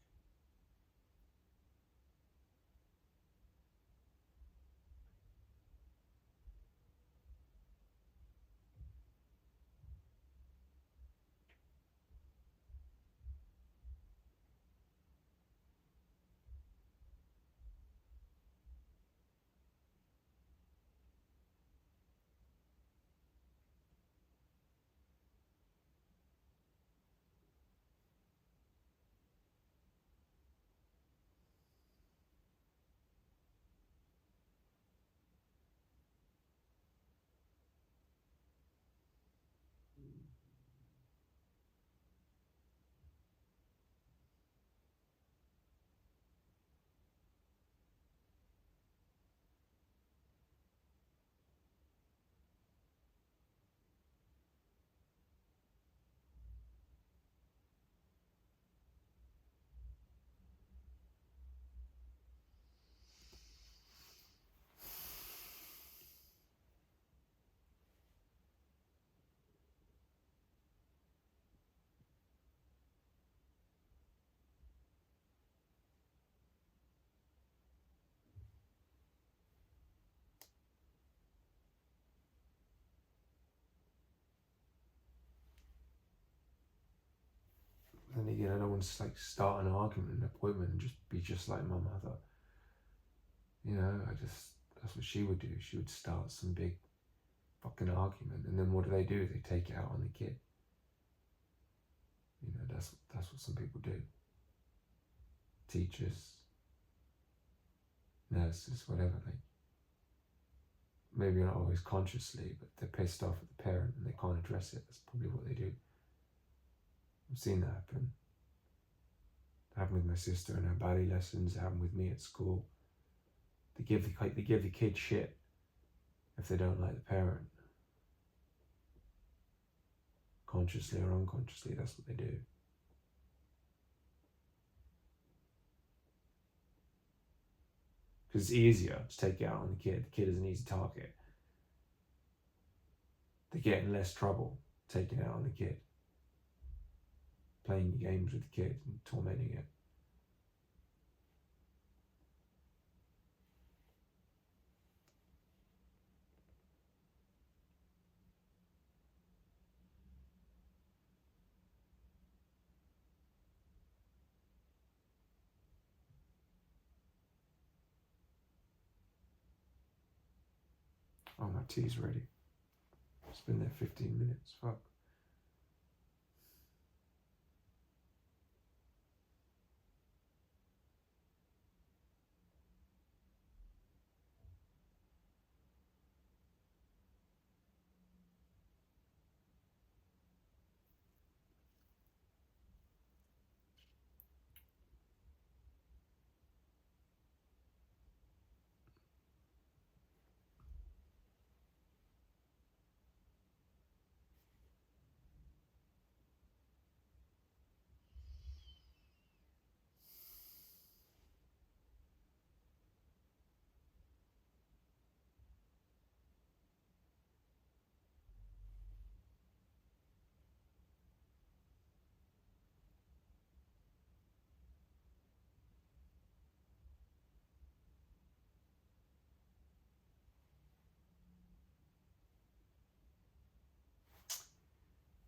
And again, I don't want to like start an argument, an appointment, and just be just like my mother. You know, that's what she would do. She would start some big fucking argument, and then what do? They take it out on the kid. You know, that's what some people do. Teachers, nurses, whatever. Like, maybe not always consciously, but they're pissed off at the parent and they can't address it. That's probably what they do. I've seen that happen. It happened with my sister in her ballet lessons. It happened with me at school. They give the kid shit if they don't like the parent. Consciously or unconsciously, that's what they do. Because it's easier to take it out on the kid. The kid is an easy target. They get in less trouble taking it out on the kid. Playing games with the kid and tormenting it. Oh, my tea's ready. It's been there 15 minutes. Fuck.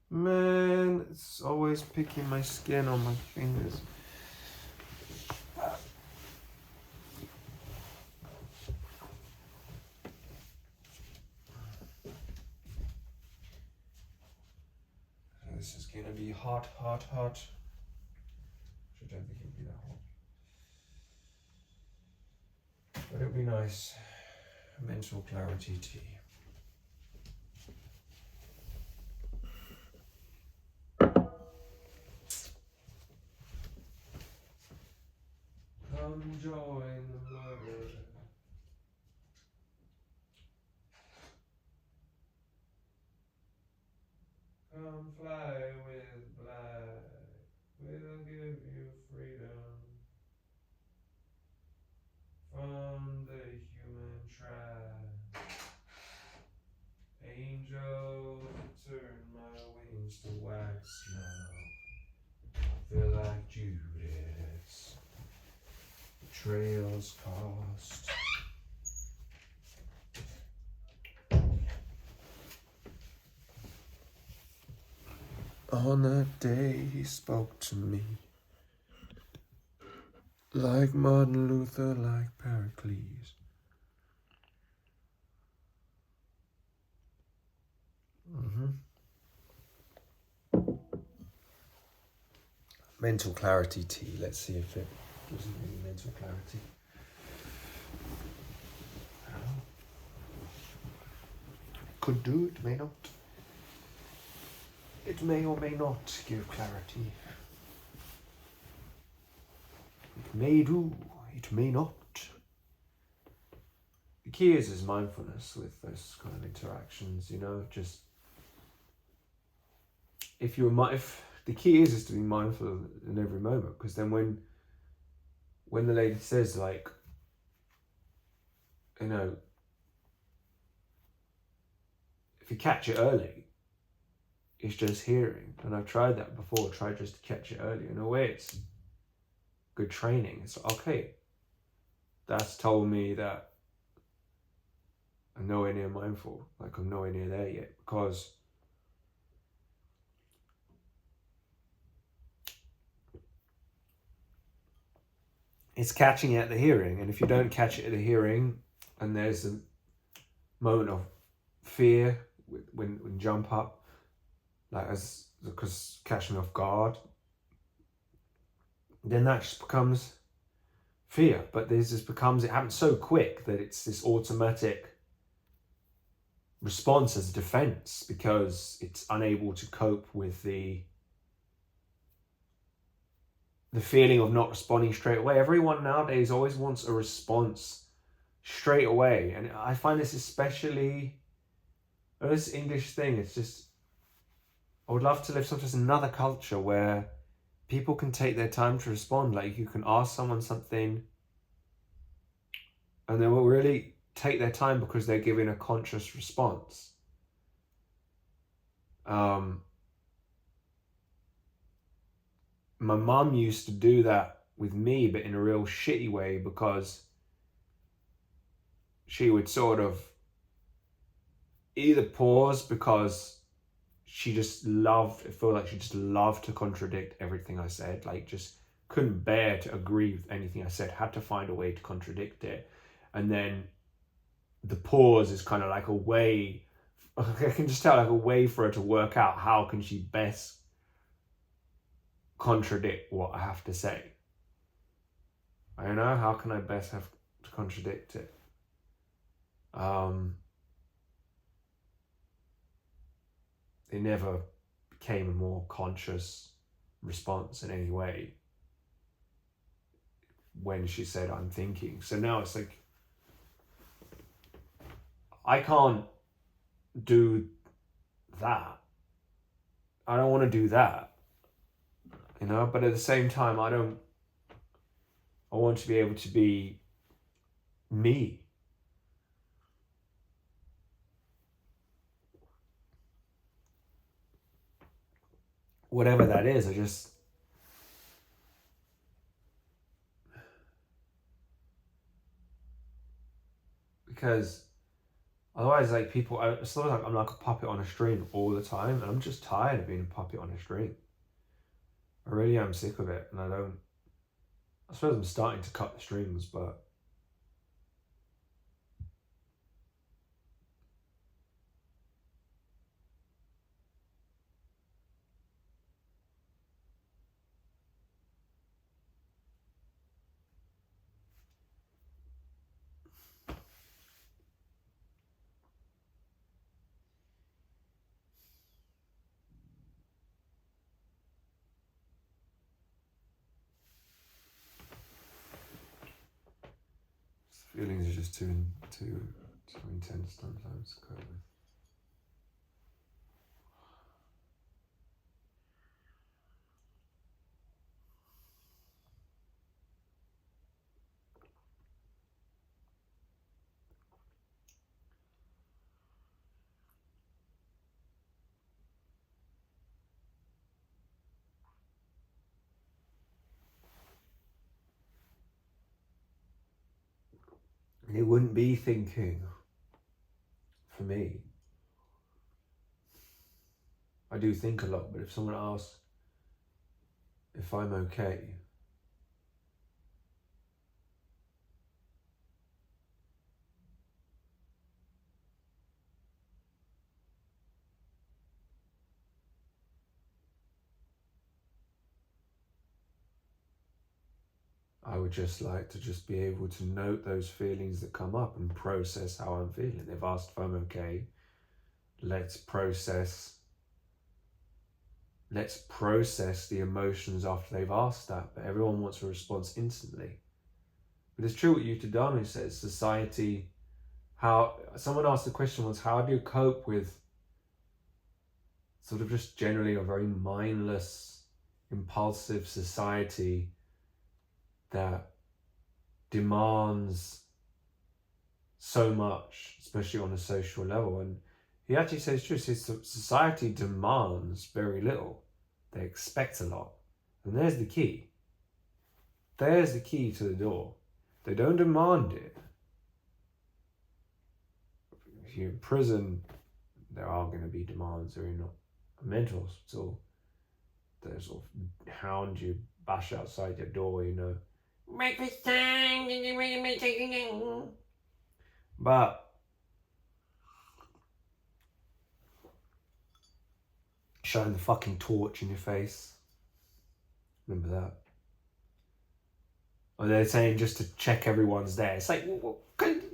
Man, it's always picking my skin on my fingers. This is gonna be hot, hot, hot. I don't think it'll be that hot. But it'll be nice. Mental clarity tea. Come join the murder. fly with black. We'll give you freedom from the human trap. Angel, turn my wings to wax now. I feel like Judas. Betrayal's cost. On that day he spoke to me, like Martin Luther, like Pericles. Mental clarity tea. Let's see if it gives me any mental clarity. Could do, it may not. It may or may not give clarity. It may do, it may not. The key is mindfulness with those kind of interactions, you know, just if the key is to be mindful in every moment, because then when the lady says, like, you know, if you catch it early, it's just hearing. And I've tried that before, tried just to catch it early. In a way, it's good training. It's okay. That's told me that I'm nowhere near mindful. Like, I'm nowhere near there yet, because it's catching it at the hearing. And if you don't catch it at the hearing, and there's a moment of fear when jump up, like, as because catching off guard, then that just becomes fear. But this just becomes, it happens so quick that it's this automatic response as a defense, because it's unable to cope with the feeling of not responding straight away. Everyone nowadays always wants a response straight away, and I find this especially this English thing. It's just, I would love to live sometimes in another culture where people can take their time to respond. Like, you can ask someone something and they will really take their time because they're giving a conscious response. My mum used to do that with me, but in a real shitty way, because she would sort of either pause because she just loved, it felt like she just loved to contradict everything I said, like just couldn't bear to agree with anything I said, had to find a way to contradict it. And then the pause is kind of like a way, I can just tell, like a way for her to work out how can she best contradict what I have to say. I don't know, how can I best have to contradict it? It never became a more conscious response in any way when she said, I'm thinking. So now it's like, I can't do that. I don't want to do that, you know, but at the same time, I want to be able to be me. Whatever that is, because otherwise, like, it's sort of like I'm like a puppet on a string all the time, and I'm just tired of being a puppet on a string. I really am sick of it, and I suppose I'm starting to cut the strings, but feelings are just too intense sometimes to cope with. it wouldn't be thinking for me. I do think a lot, but if someone asks if I'm okay, I would just like to just be able to note those feelings that come up and process how I'm feeling. They've asked if I'm okay. Let's process the emotions after they've asked that. But everyone wants a response instantly. But it's true what Yuta Danu says. Society, how someone asked the question once, how do you cope with sort of just generally a very mindless, impulsive society that demands so much, especially on a social level? And he actually says true. Society demands very little. They expect a lot. And there's the key. There's the key to the door. They don't demand it. If you're in prison, there are going to be demands. Or you're not a mental hospital, they sort of hound you, bash outside your door, breakfast time, but shine the fucking torch in your face. Remember that. Or they're saying just to check everyone's there. It's like, well,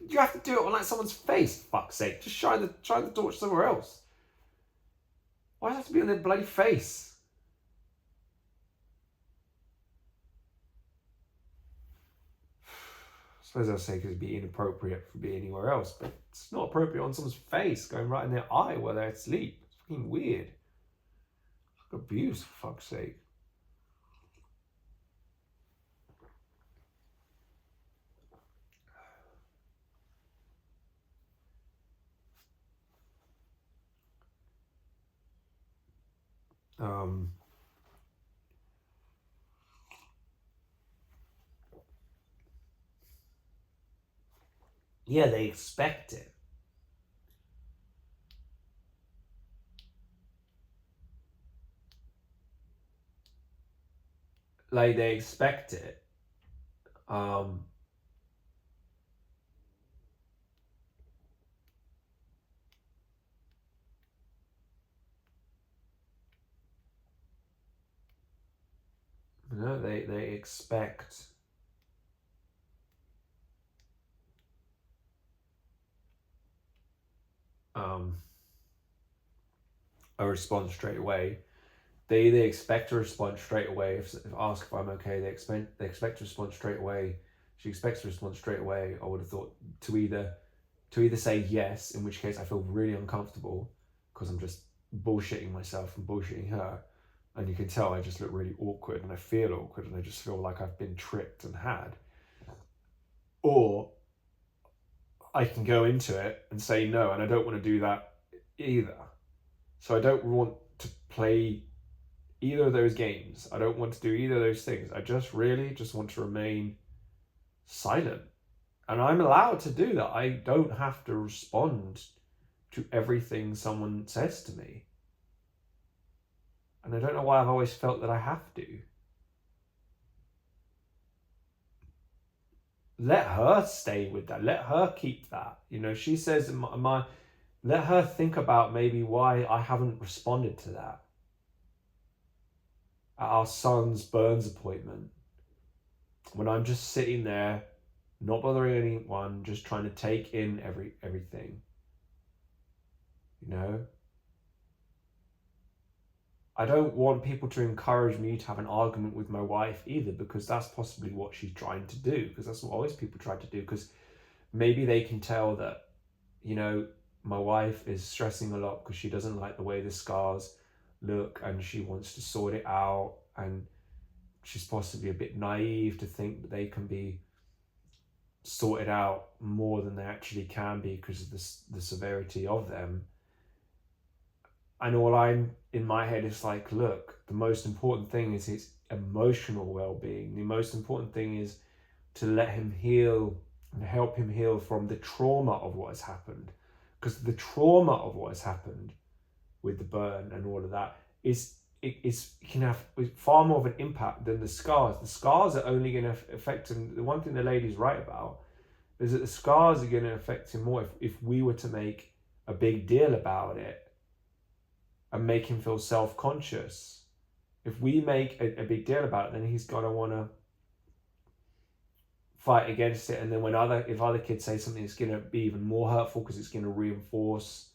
you have to do it on like someone's face, for fuck's sake. Just shine the torch somewhere else. Why does it have to be on their bloody face? I suppose I'll say because it'd be inappropriate for be anywhere else, but it's not appropriate on someone's face, going right in their eye while they're asleep. It's fucking weird. It's like abuse, for fuck's sake. Yeah, they expect it. Like, they expect it. They expect a response straight away. They expect a response straight away. If ask if I'm okay, they expect a response straight away. She expects a response straight away. I would have thought to either say yes, in which case I feel really uncomfortable because I'm just bullshitting myself and bullshitting her, and you can tell I just look really awkward and I feel awkward and I just feel like I've been tricked and had. Or I can go into it and say no, and I don't want to do that either. So I don't want to play either of those games. I don't want to do either of those things. I just really want to remain silent. And I'm allowed to do that. I don't have to respond to everything someone says to me. And I don't know why I've always felt that I have to. Let her stay with that. Let her keep that. She says, let her think about maybe why I haven't responded to that at our son's Burns appointment, when I'm just sitting there, not bothering anyone, just trying to take in everything. I don't want people to encourage me to have an argument with my wife either, because that's possibly what she's trying to do, because that's what always people try to do, because maybe they can tell that, my wife is stressing a lot because she doesn't like the way the scars look and she wants to sort it out, and she's possibly a bit naive to think that they can be sorted out more than they actually can be because of the severity of them. And all I'm in my head is like, look, the most important thing is his emotional well-being. The most important thing is to let him heal and help him heal from the trauma of what has happened. Because the trauma of what has happened with the burn and all of that it can have far more of an impact than the scars. The scars are only going to affect him. The one thing the lady's right about is that the scars are going to affect him more if we were to make a big deal about it and make him feel self-conscious. If we make a big deal about it, then he's going to want to fight against it. And then if other kids say something, it's going to be even more hurtful because it's going to reinforce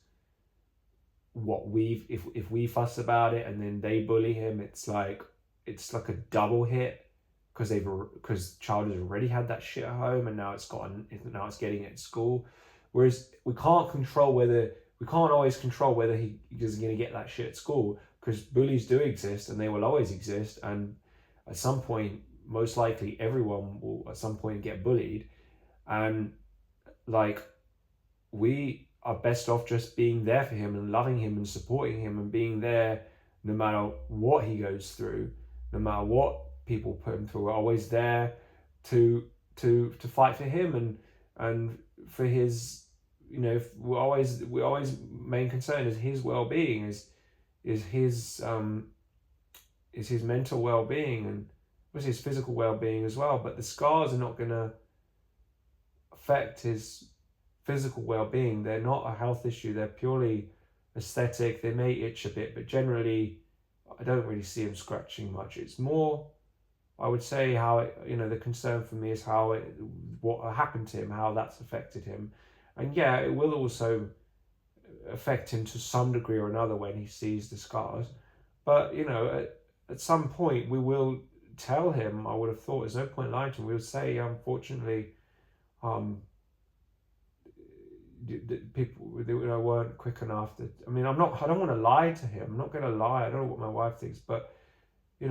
what if we fuss about it and then they bully him. It's like a double hit because child has already had that shit at home and now it's getting it at school. Whereas we can't always control whether he is going to get that shit at school, because bullies do exist and they will always exist, and at some point most likely everyone will at some point get bullied, and like we are best off just being there for him and loving him and supporting him and being there no matter what he goes through, no matter what people put him through. We're always there to fight for him and for his, we're always main concern is his well-being, is his mental well-being, and obviously his physical well-being as well. But the scars are not going to affect his physical well-being. They're not a health issue. They're purely aesthetic. They may itch a bit, but generally I don't really see him scratching much. It's more, I would say, how the concern for me is what happened to him, how that's affected him. And yeah, it will also affect him to some degree or another when he sees the scars. But at some point we will tell him, I would have thought, there's no point lying to him. We would say, unfortunately, the people weren't quick enough. I don't want to lie to him. I'm not going to lie. I don't know what my wife thinks, but he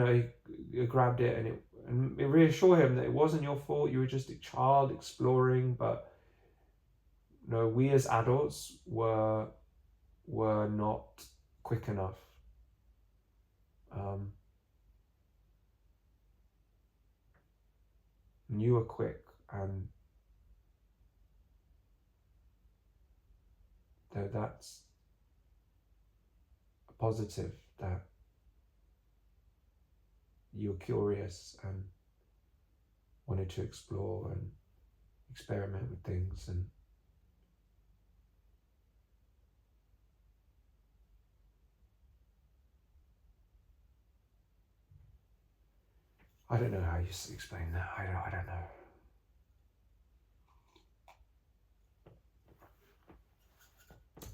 grabbed it and it reassured him that it wasn't your fault. You were just a child exploring. But we as adults were not quick enough. And you were quick, and that's a positive, that you were curious and wanted to explore and experiment with things. And I don't know how you explain that. I don't know.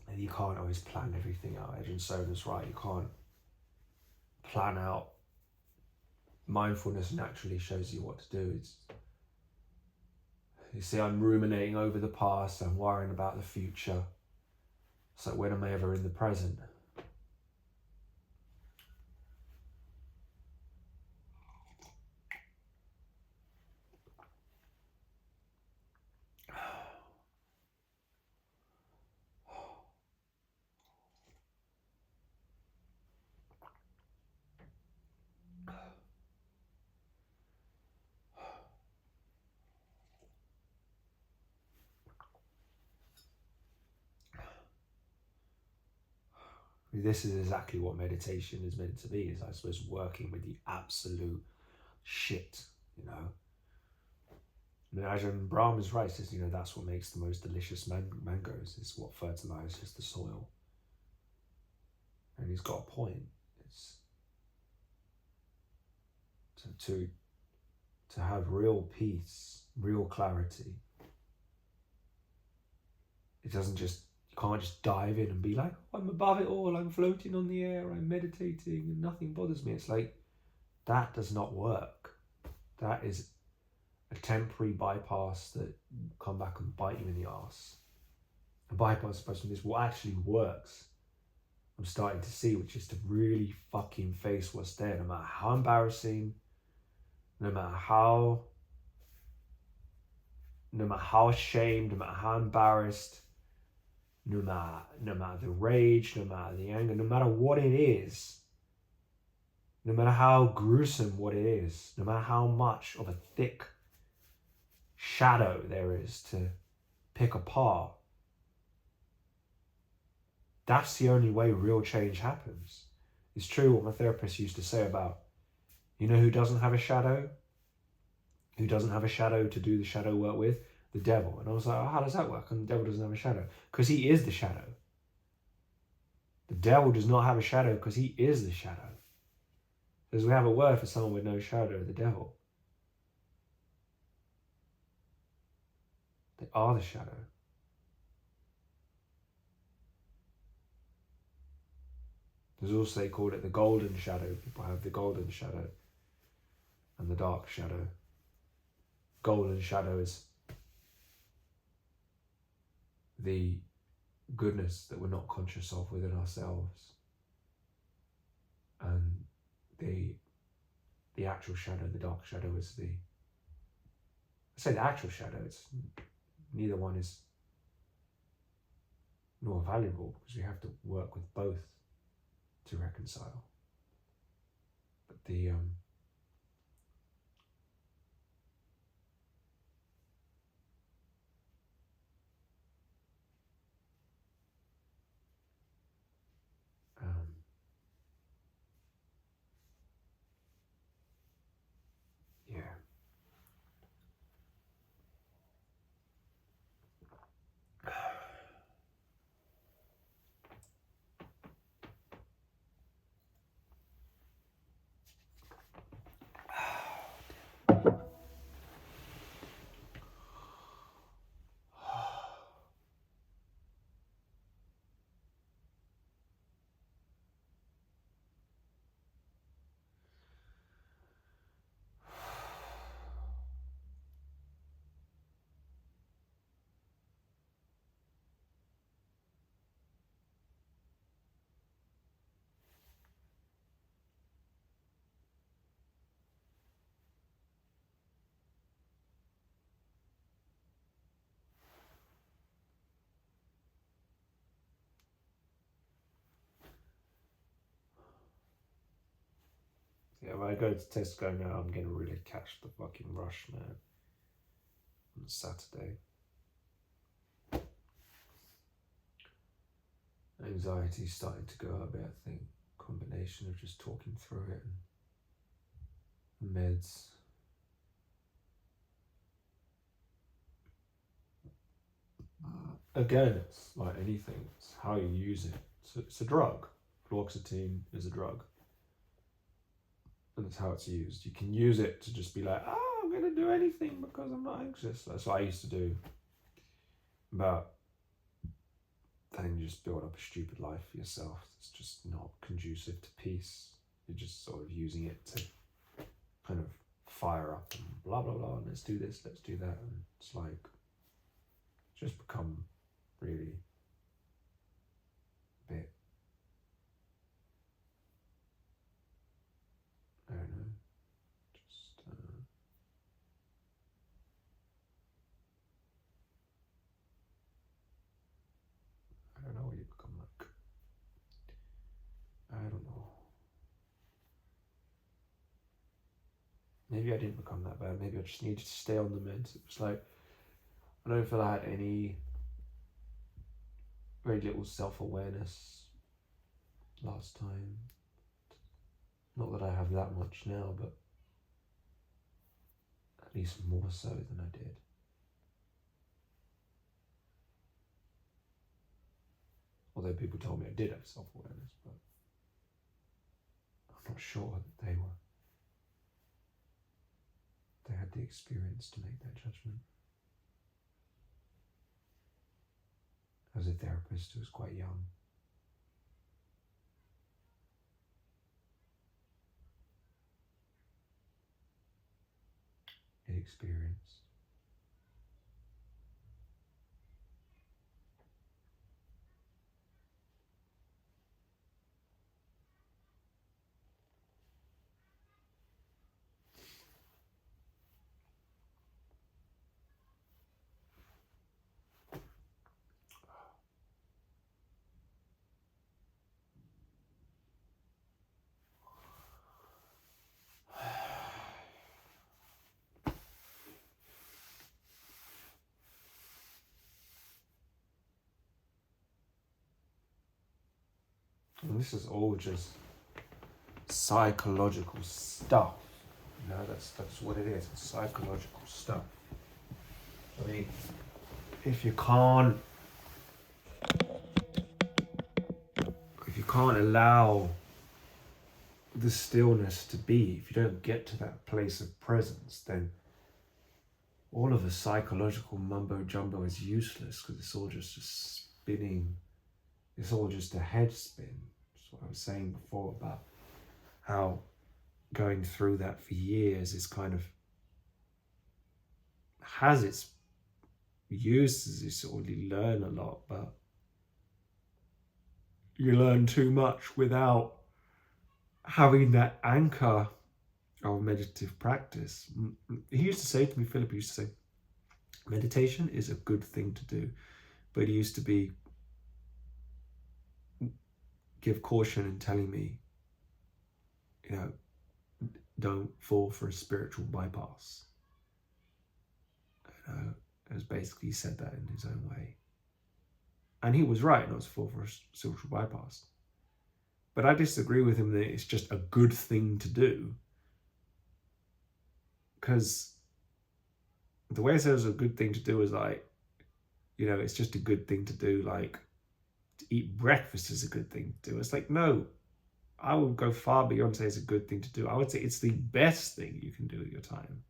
And you can't always plan everything out. Adrian Soder's right. You can't plan out. Mindfulness naturally shows you what to do. You see, I'm ruminating over the past. I'm worrying about the future. So when am I ever in the present? This is exactly what meditation is meant to be, is I suppose working with the absolute shit, Ajahn Brahm is right, says, that's what makes the most delicious mangoes, is what fertilizes the soil. And he's got a point. It's to have real peace, real clarity. It doesn't just, you can't just dive in and be like, oh, I'm above it all, I'm floating on the air, I'm meditating and nothing bothers me. It's like, that does not work. That is a temporary bypass that will come back and bite you in the arse. A bypass person is what actually works. I'm starting to see, which is to really fucking face what's there, no matter how embarrassing, no matter how ashamed, no matter how embarrassed, no matter the rage, no matter the anger, no matter what it is, no matter how gruesome what it is, no matter how much of a thick shadow there is to pick apart, that's the only way real change happens. It's true what my therapist used to say about, you know who doesn't have a shadow? Who doesn't have a shadow to do the shadow work with? The devil. And I was like, oh, how does that work? And the devil doesn't have a shadow. Because he is the shadow. The devil does not have a shadow because he is the shadow. Because we have a word for someone with no shadow, the devil. They are the shadow. There's also, they called it the golden shadow. People have the golden shadow and the dark shadow. Golden shadow is the goodness that we're not conscious of within ourselves. And the actual shadow, the dark shadow, is I say the actual shadow, it's neither one is more valuable because we have to work with both to reconcile. But yeah. Yeah, when I go to Tesco now, I'm going to really catch the fucking rush, man. On Saturday. Anxiety's starting to go a bit, I think. Combination of just talking through it and meds. Again, it's like anything. It's how you use it. It's a drug. Fluoxetine is a drug. And it's how it's used. You can use it to just be like, I'm going to do anything because I'm not anxious. That's what I used to do. But then you just build up a stupid life for yourself. It's just not conducive to peace. You're just sort of using it to kind of fire up and blah, blah, blah. And let's do this, let's do that. And it's like, just become really a bit, I don't know, just I don't know what you become like. I don't know. Maybe I didn't become that bad. Maybe I just needed to stay on the meds. It was like, I don't feel I had any very little self-awareness last time. Not that I have that much now, but at least more so than I did. Although people told me I did have self-awareness, but I'm not sure that they had the experience to make that judgment. I was a therapist who was quite young. Inexperienced. And this is all just psychological stuff. You know, that's what it is. It's psychological stuff. I mean, if you can't allow the stillness to be, if you don't get to that place of presence, then all of the psychological mumbo jumbo is useless, because it's all just a spinning, it's all just a head spin. That's what I was saying before about how going through that for years is kind of has its uses. You sort of learn a lot, but you learn too much without having that anchor of meditative practice. He used to say to me, Philip used to say, meditation is a good thing to do, but he used to give caution and telling me, you know, don't fall for a spiritual bypass. You know, as basically he said that in his own way. And he was right, not to fall for a spiritual bypass. But I disagree with him that it's just a good thing to do. Because the way it says a good thing to do is like, you know, it's just a good thing to do, like to eat breakfast is a good thing to do. It's like, no, I would go far beyond say it's a good thing to do. I would say it's the best thing you can do with your time.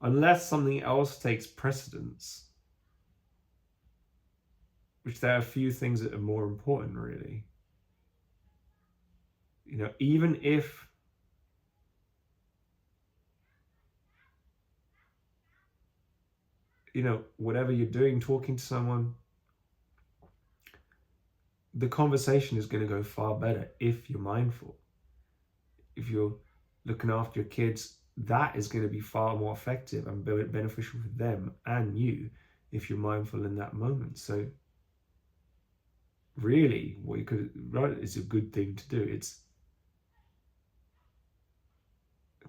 Unless something else takes precedence, which there are a few things that are more important, really. You know, even if you know, whatever you're doing, talking to someone, the conversation is going to go far better if you're mindful. If you're looking after your kids, that is going to be far more effective and beneficial for them and you if you're mindful in that moment. So really, what you could write is a good thing to do. It's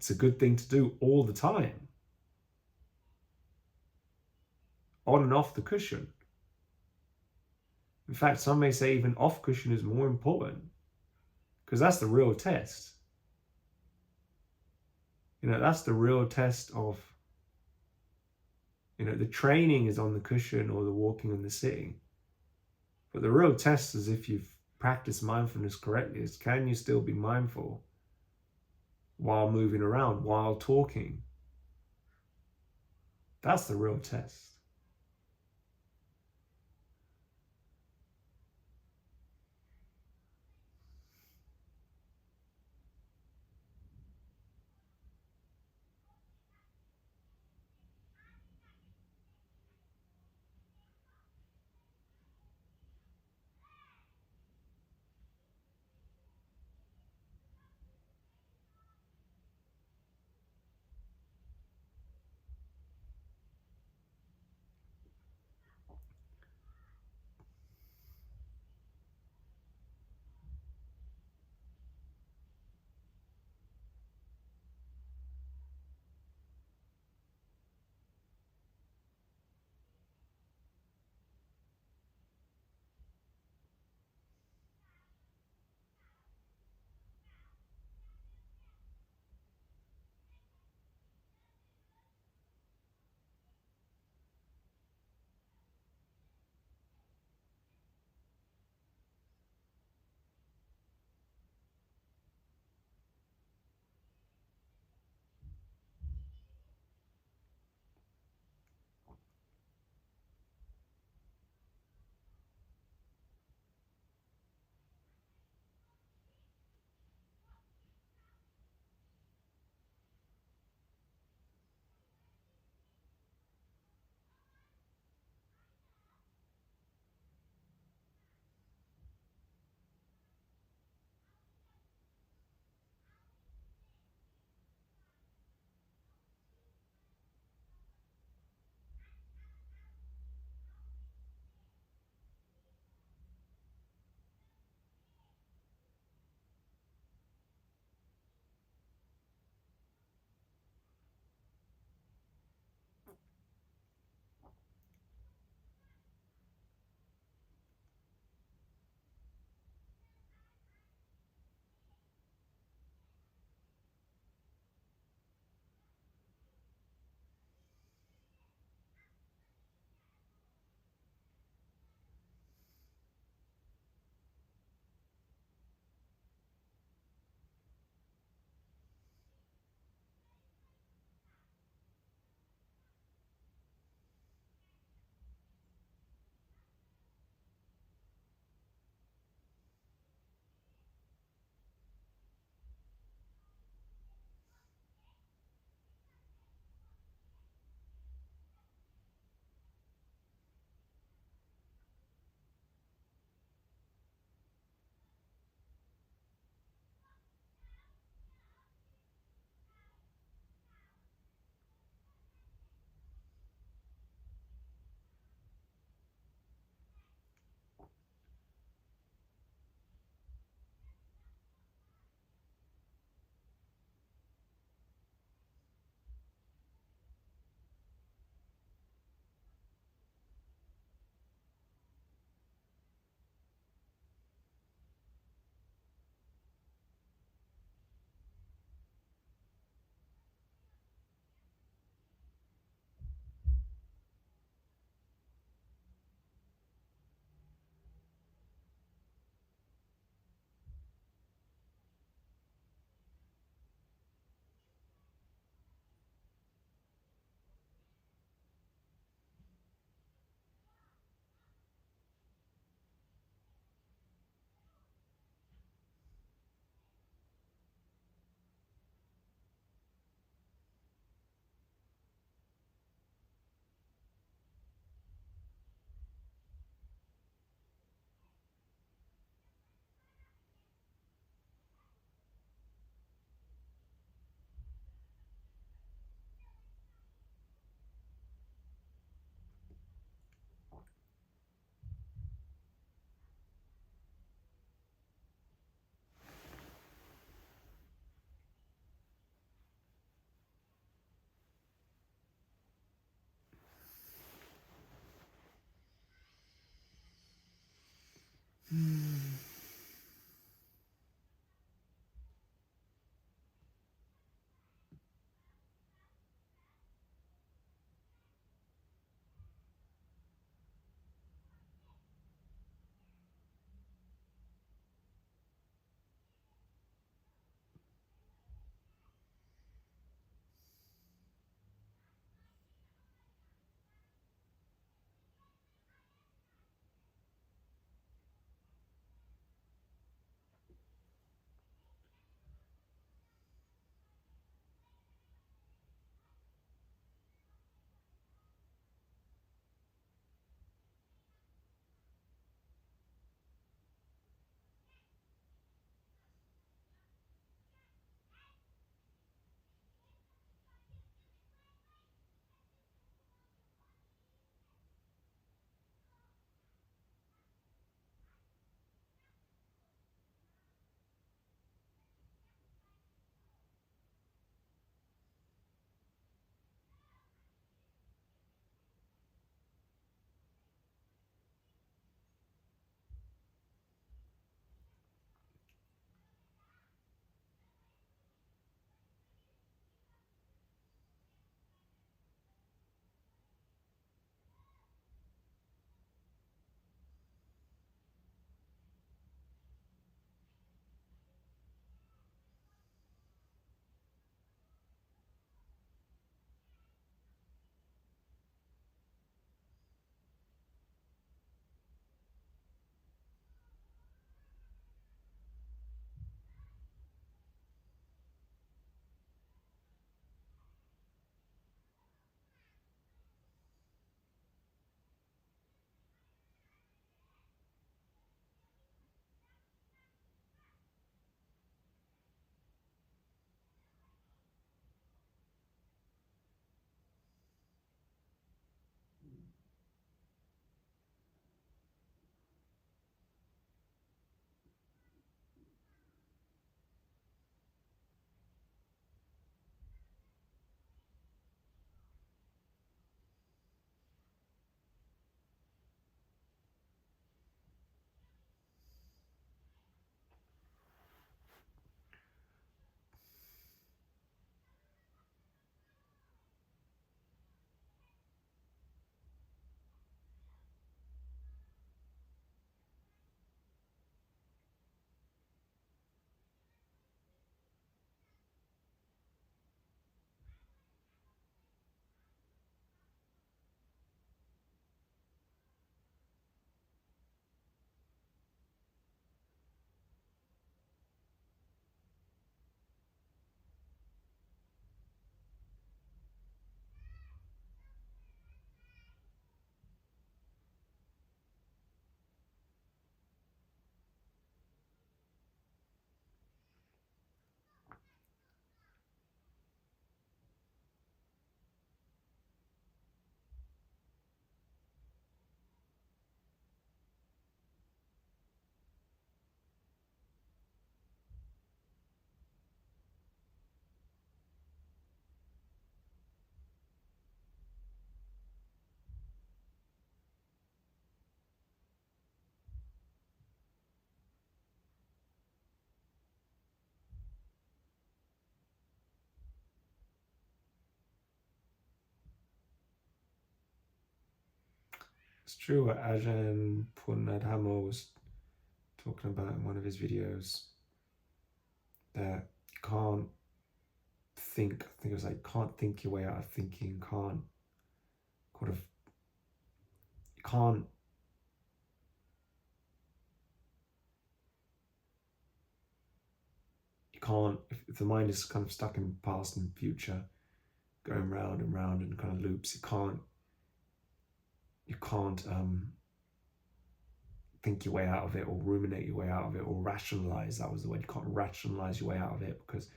a good thing to do all the time, on and off the cushion. In fact, some may say even off cushion is more important, because that's the real test. You know, that's the real test of, you know, the training is on the cushion or the walking and the sitting. But the real test is, if you've practiced mindfulness correctly, is can you still be mindful while moving around, while talking? That's the real test. true what Ajahn Purnadhammo was talking about in one of his videos, that you can't think, I think it was like, can't think your way out of thinking, can't kind of, you can't, if the mind is kind of stuck in past and future, going round and round in kind of loops, you can't think your way out of it, or ruminate your way out of it, or rationalize. That was the word. You can't rationalize your way out of it, because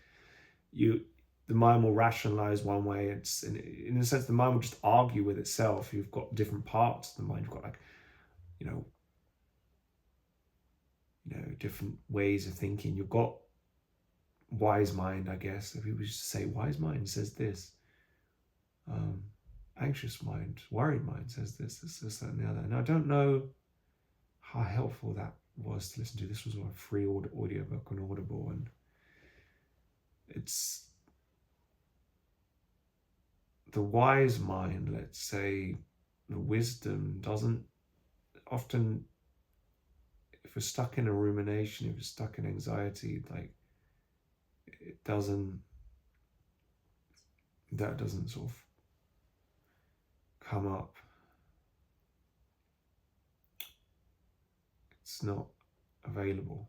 the mind will rationalize one way. It's in a sense, the mind will just argue with itself. You've got different parts of the mind. You've got, like, different ways of thinking. You've got wise mind, I guess. If people just say wise mind says this, anxious mind, worried mind says this, that, and the other. And I don't know how helpful that was to listen to. This was a free audiobook on Audible, and it's the wise mind, let's say, the wisdom doesn't often, if we're stuck in a rumination, if we're stuck in anxiety, like, that doesn't sort of come up. It's not available.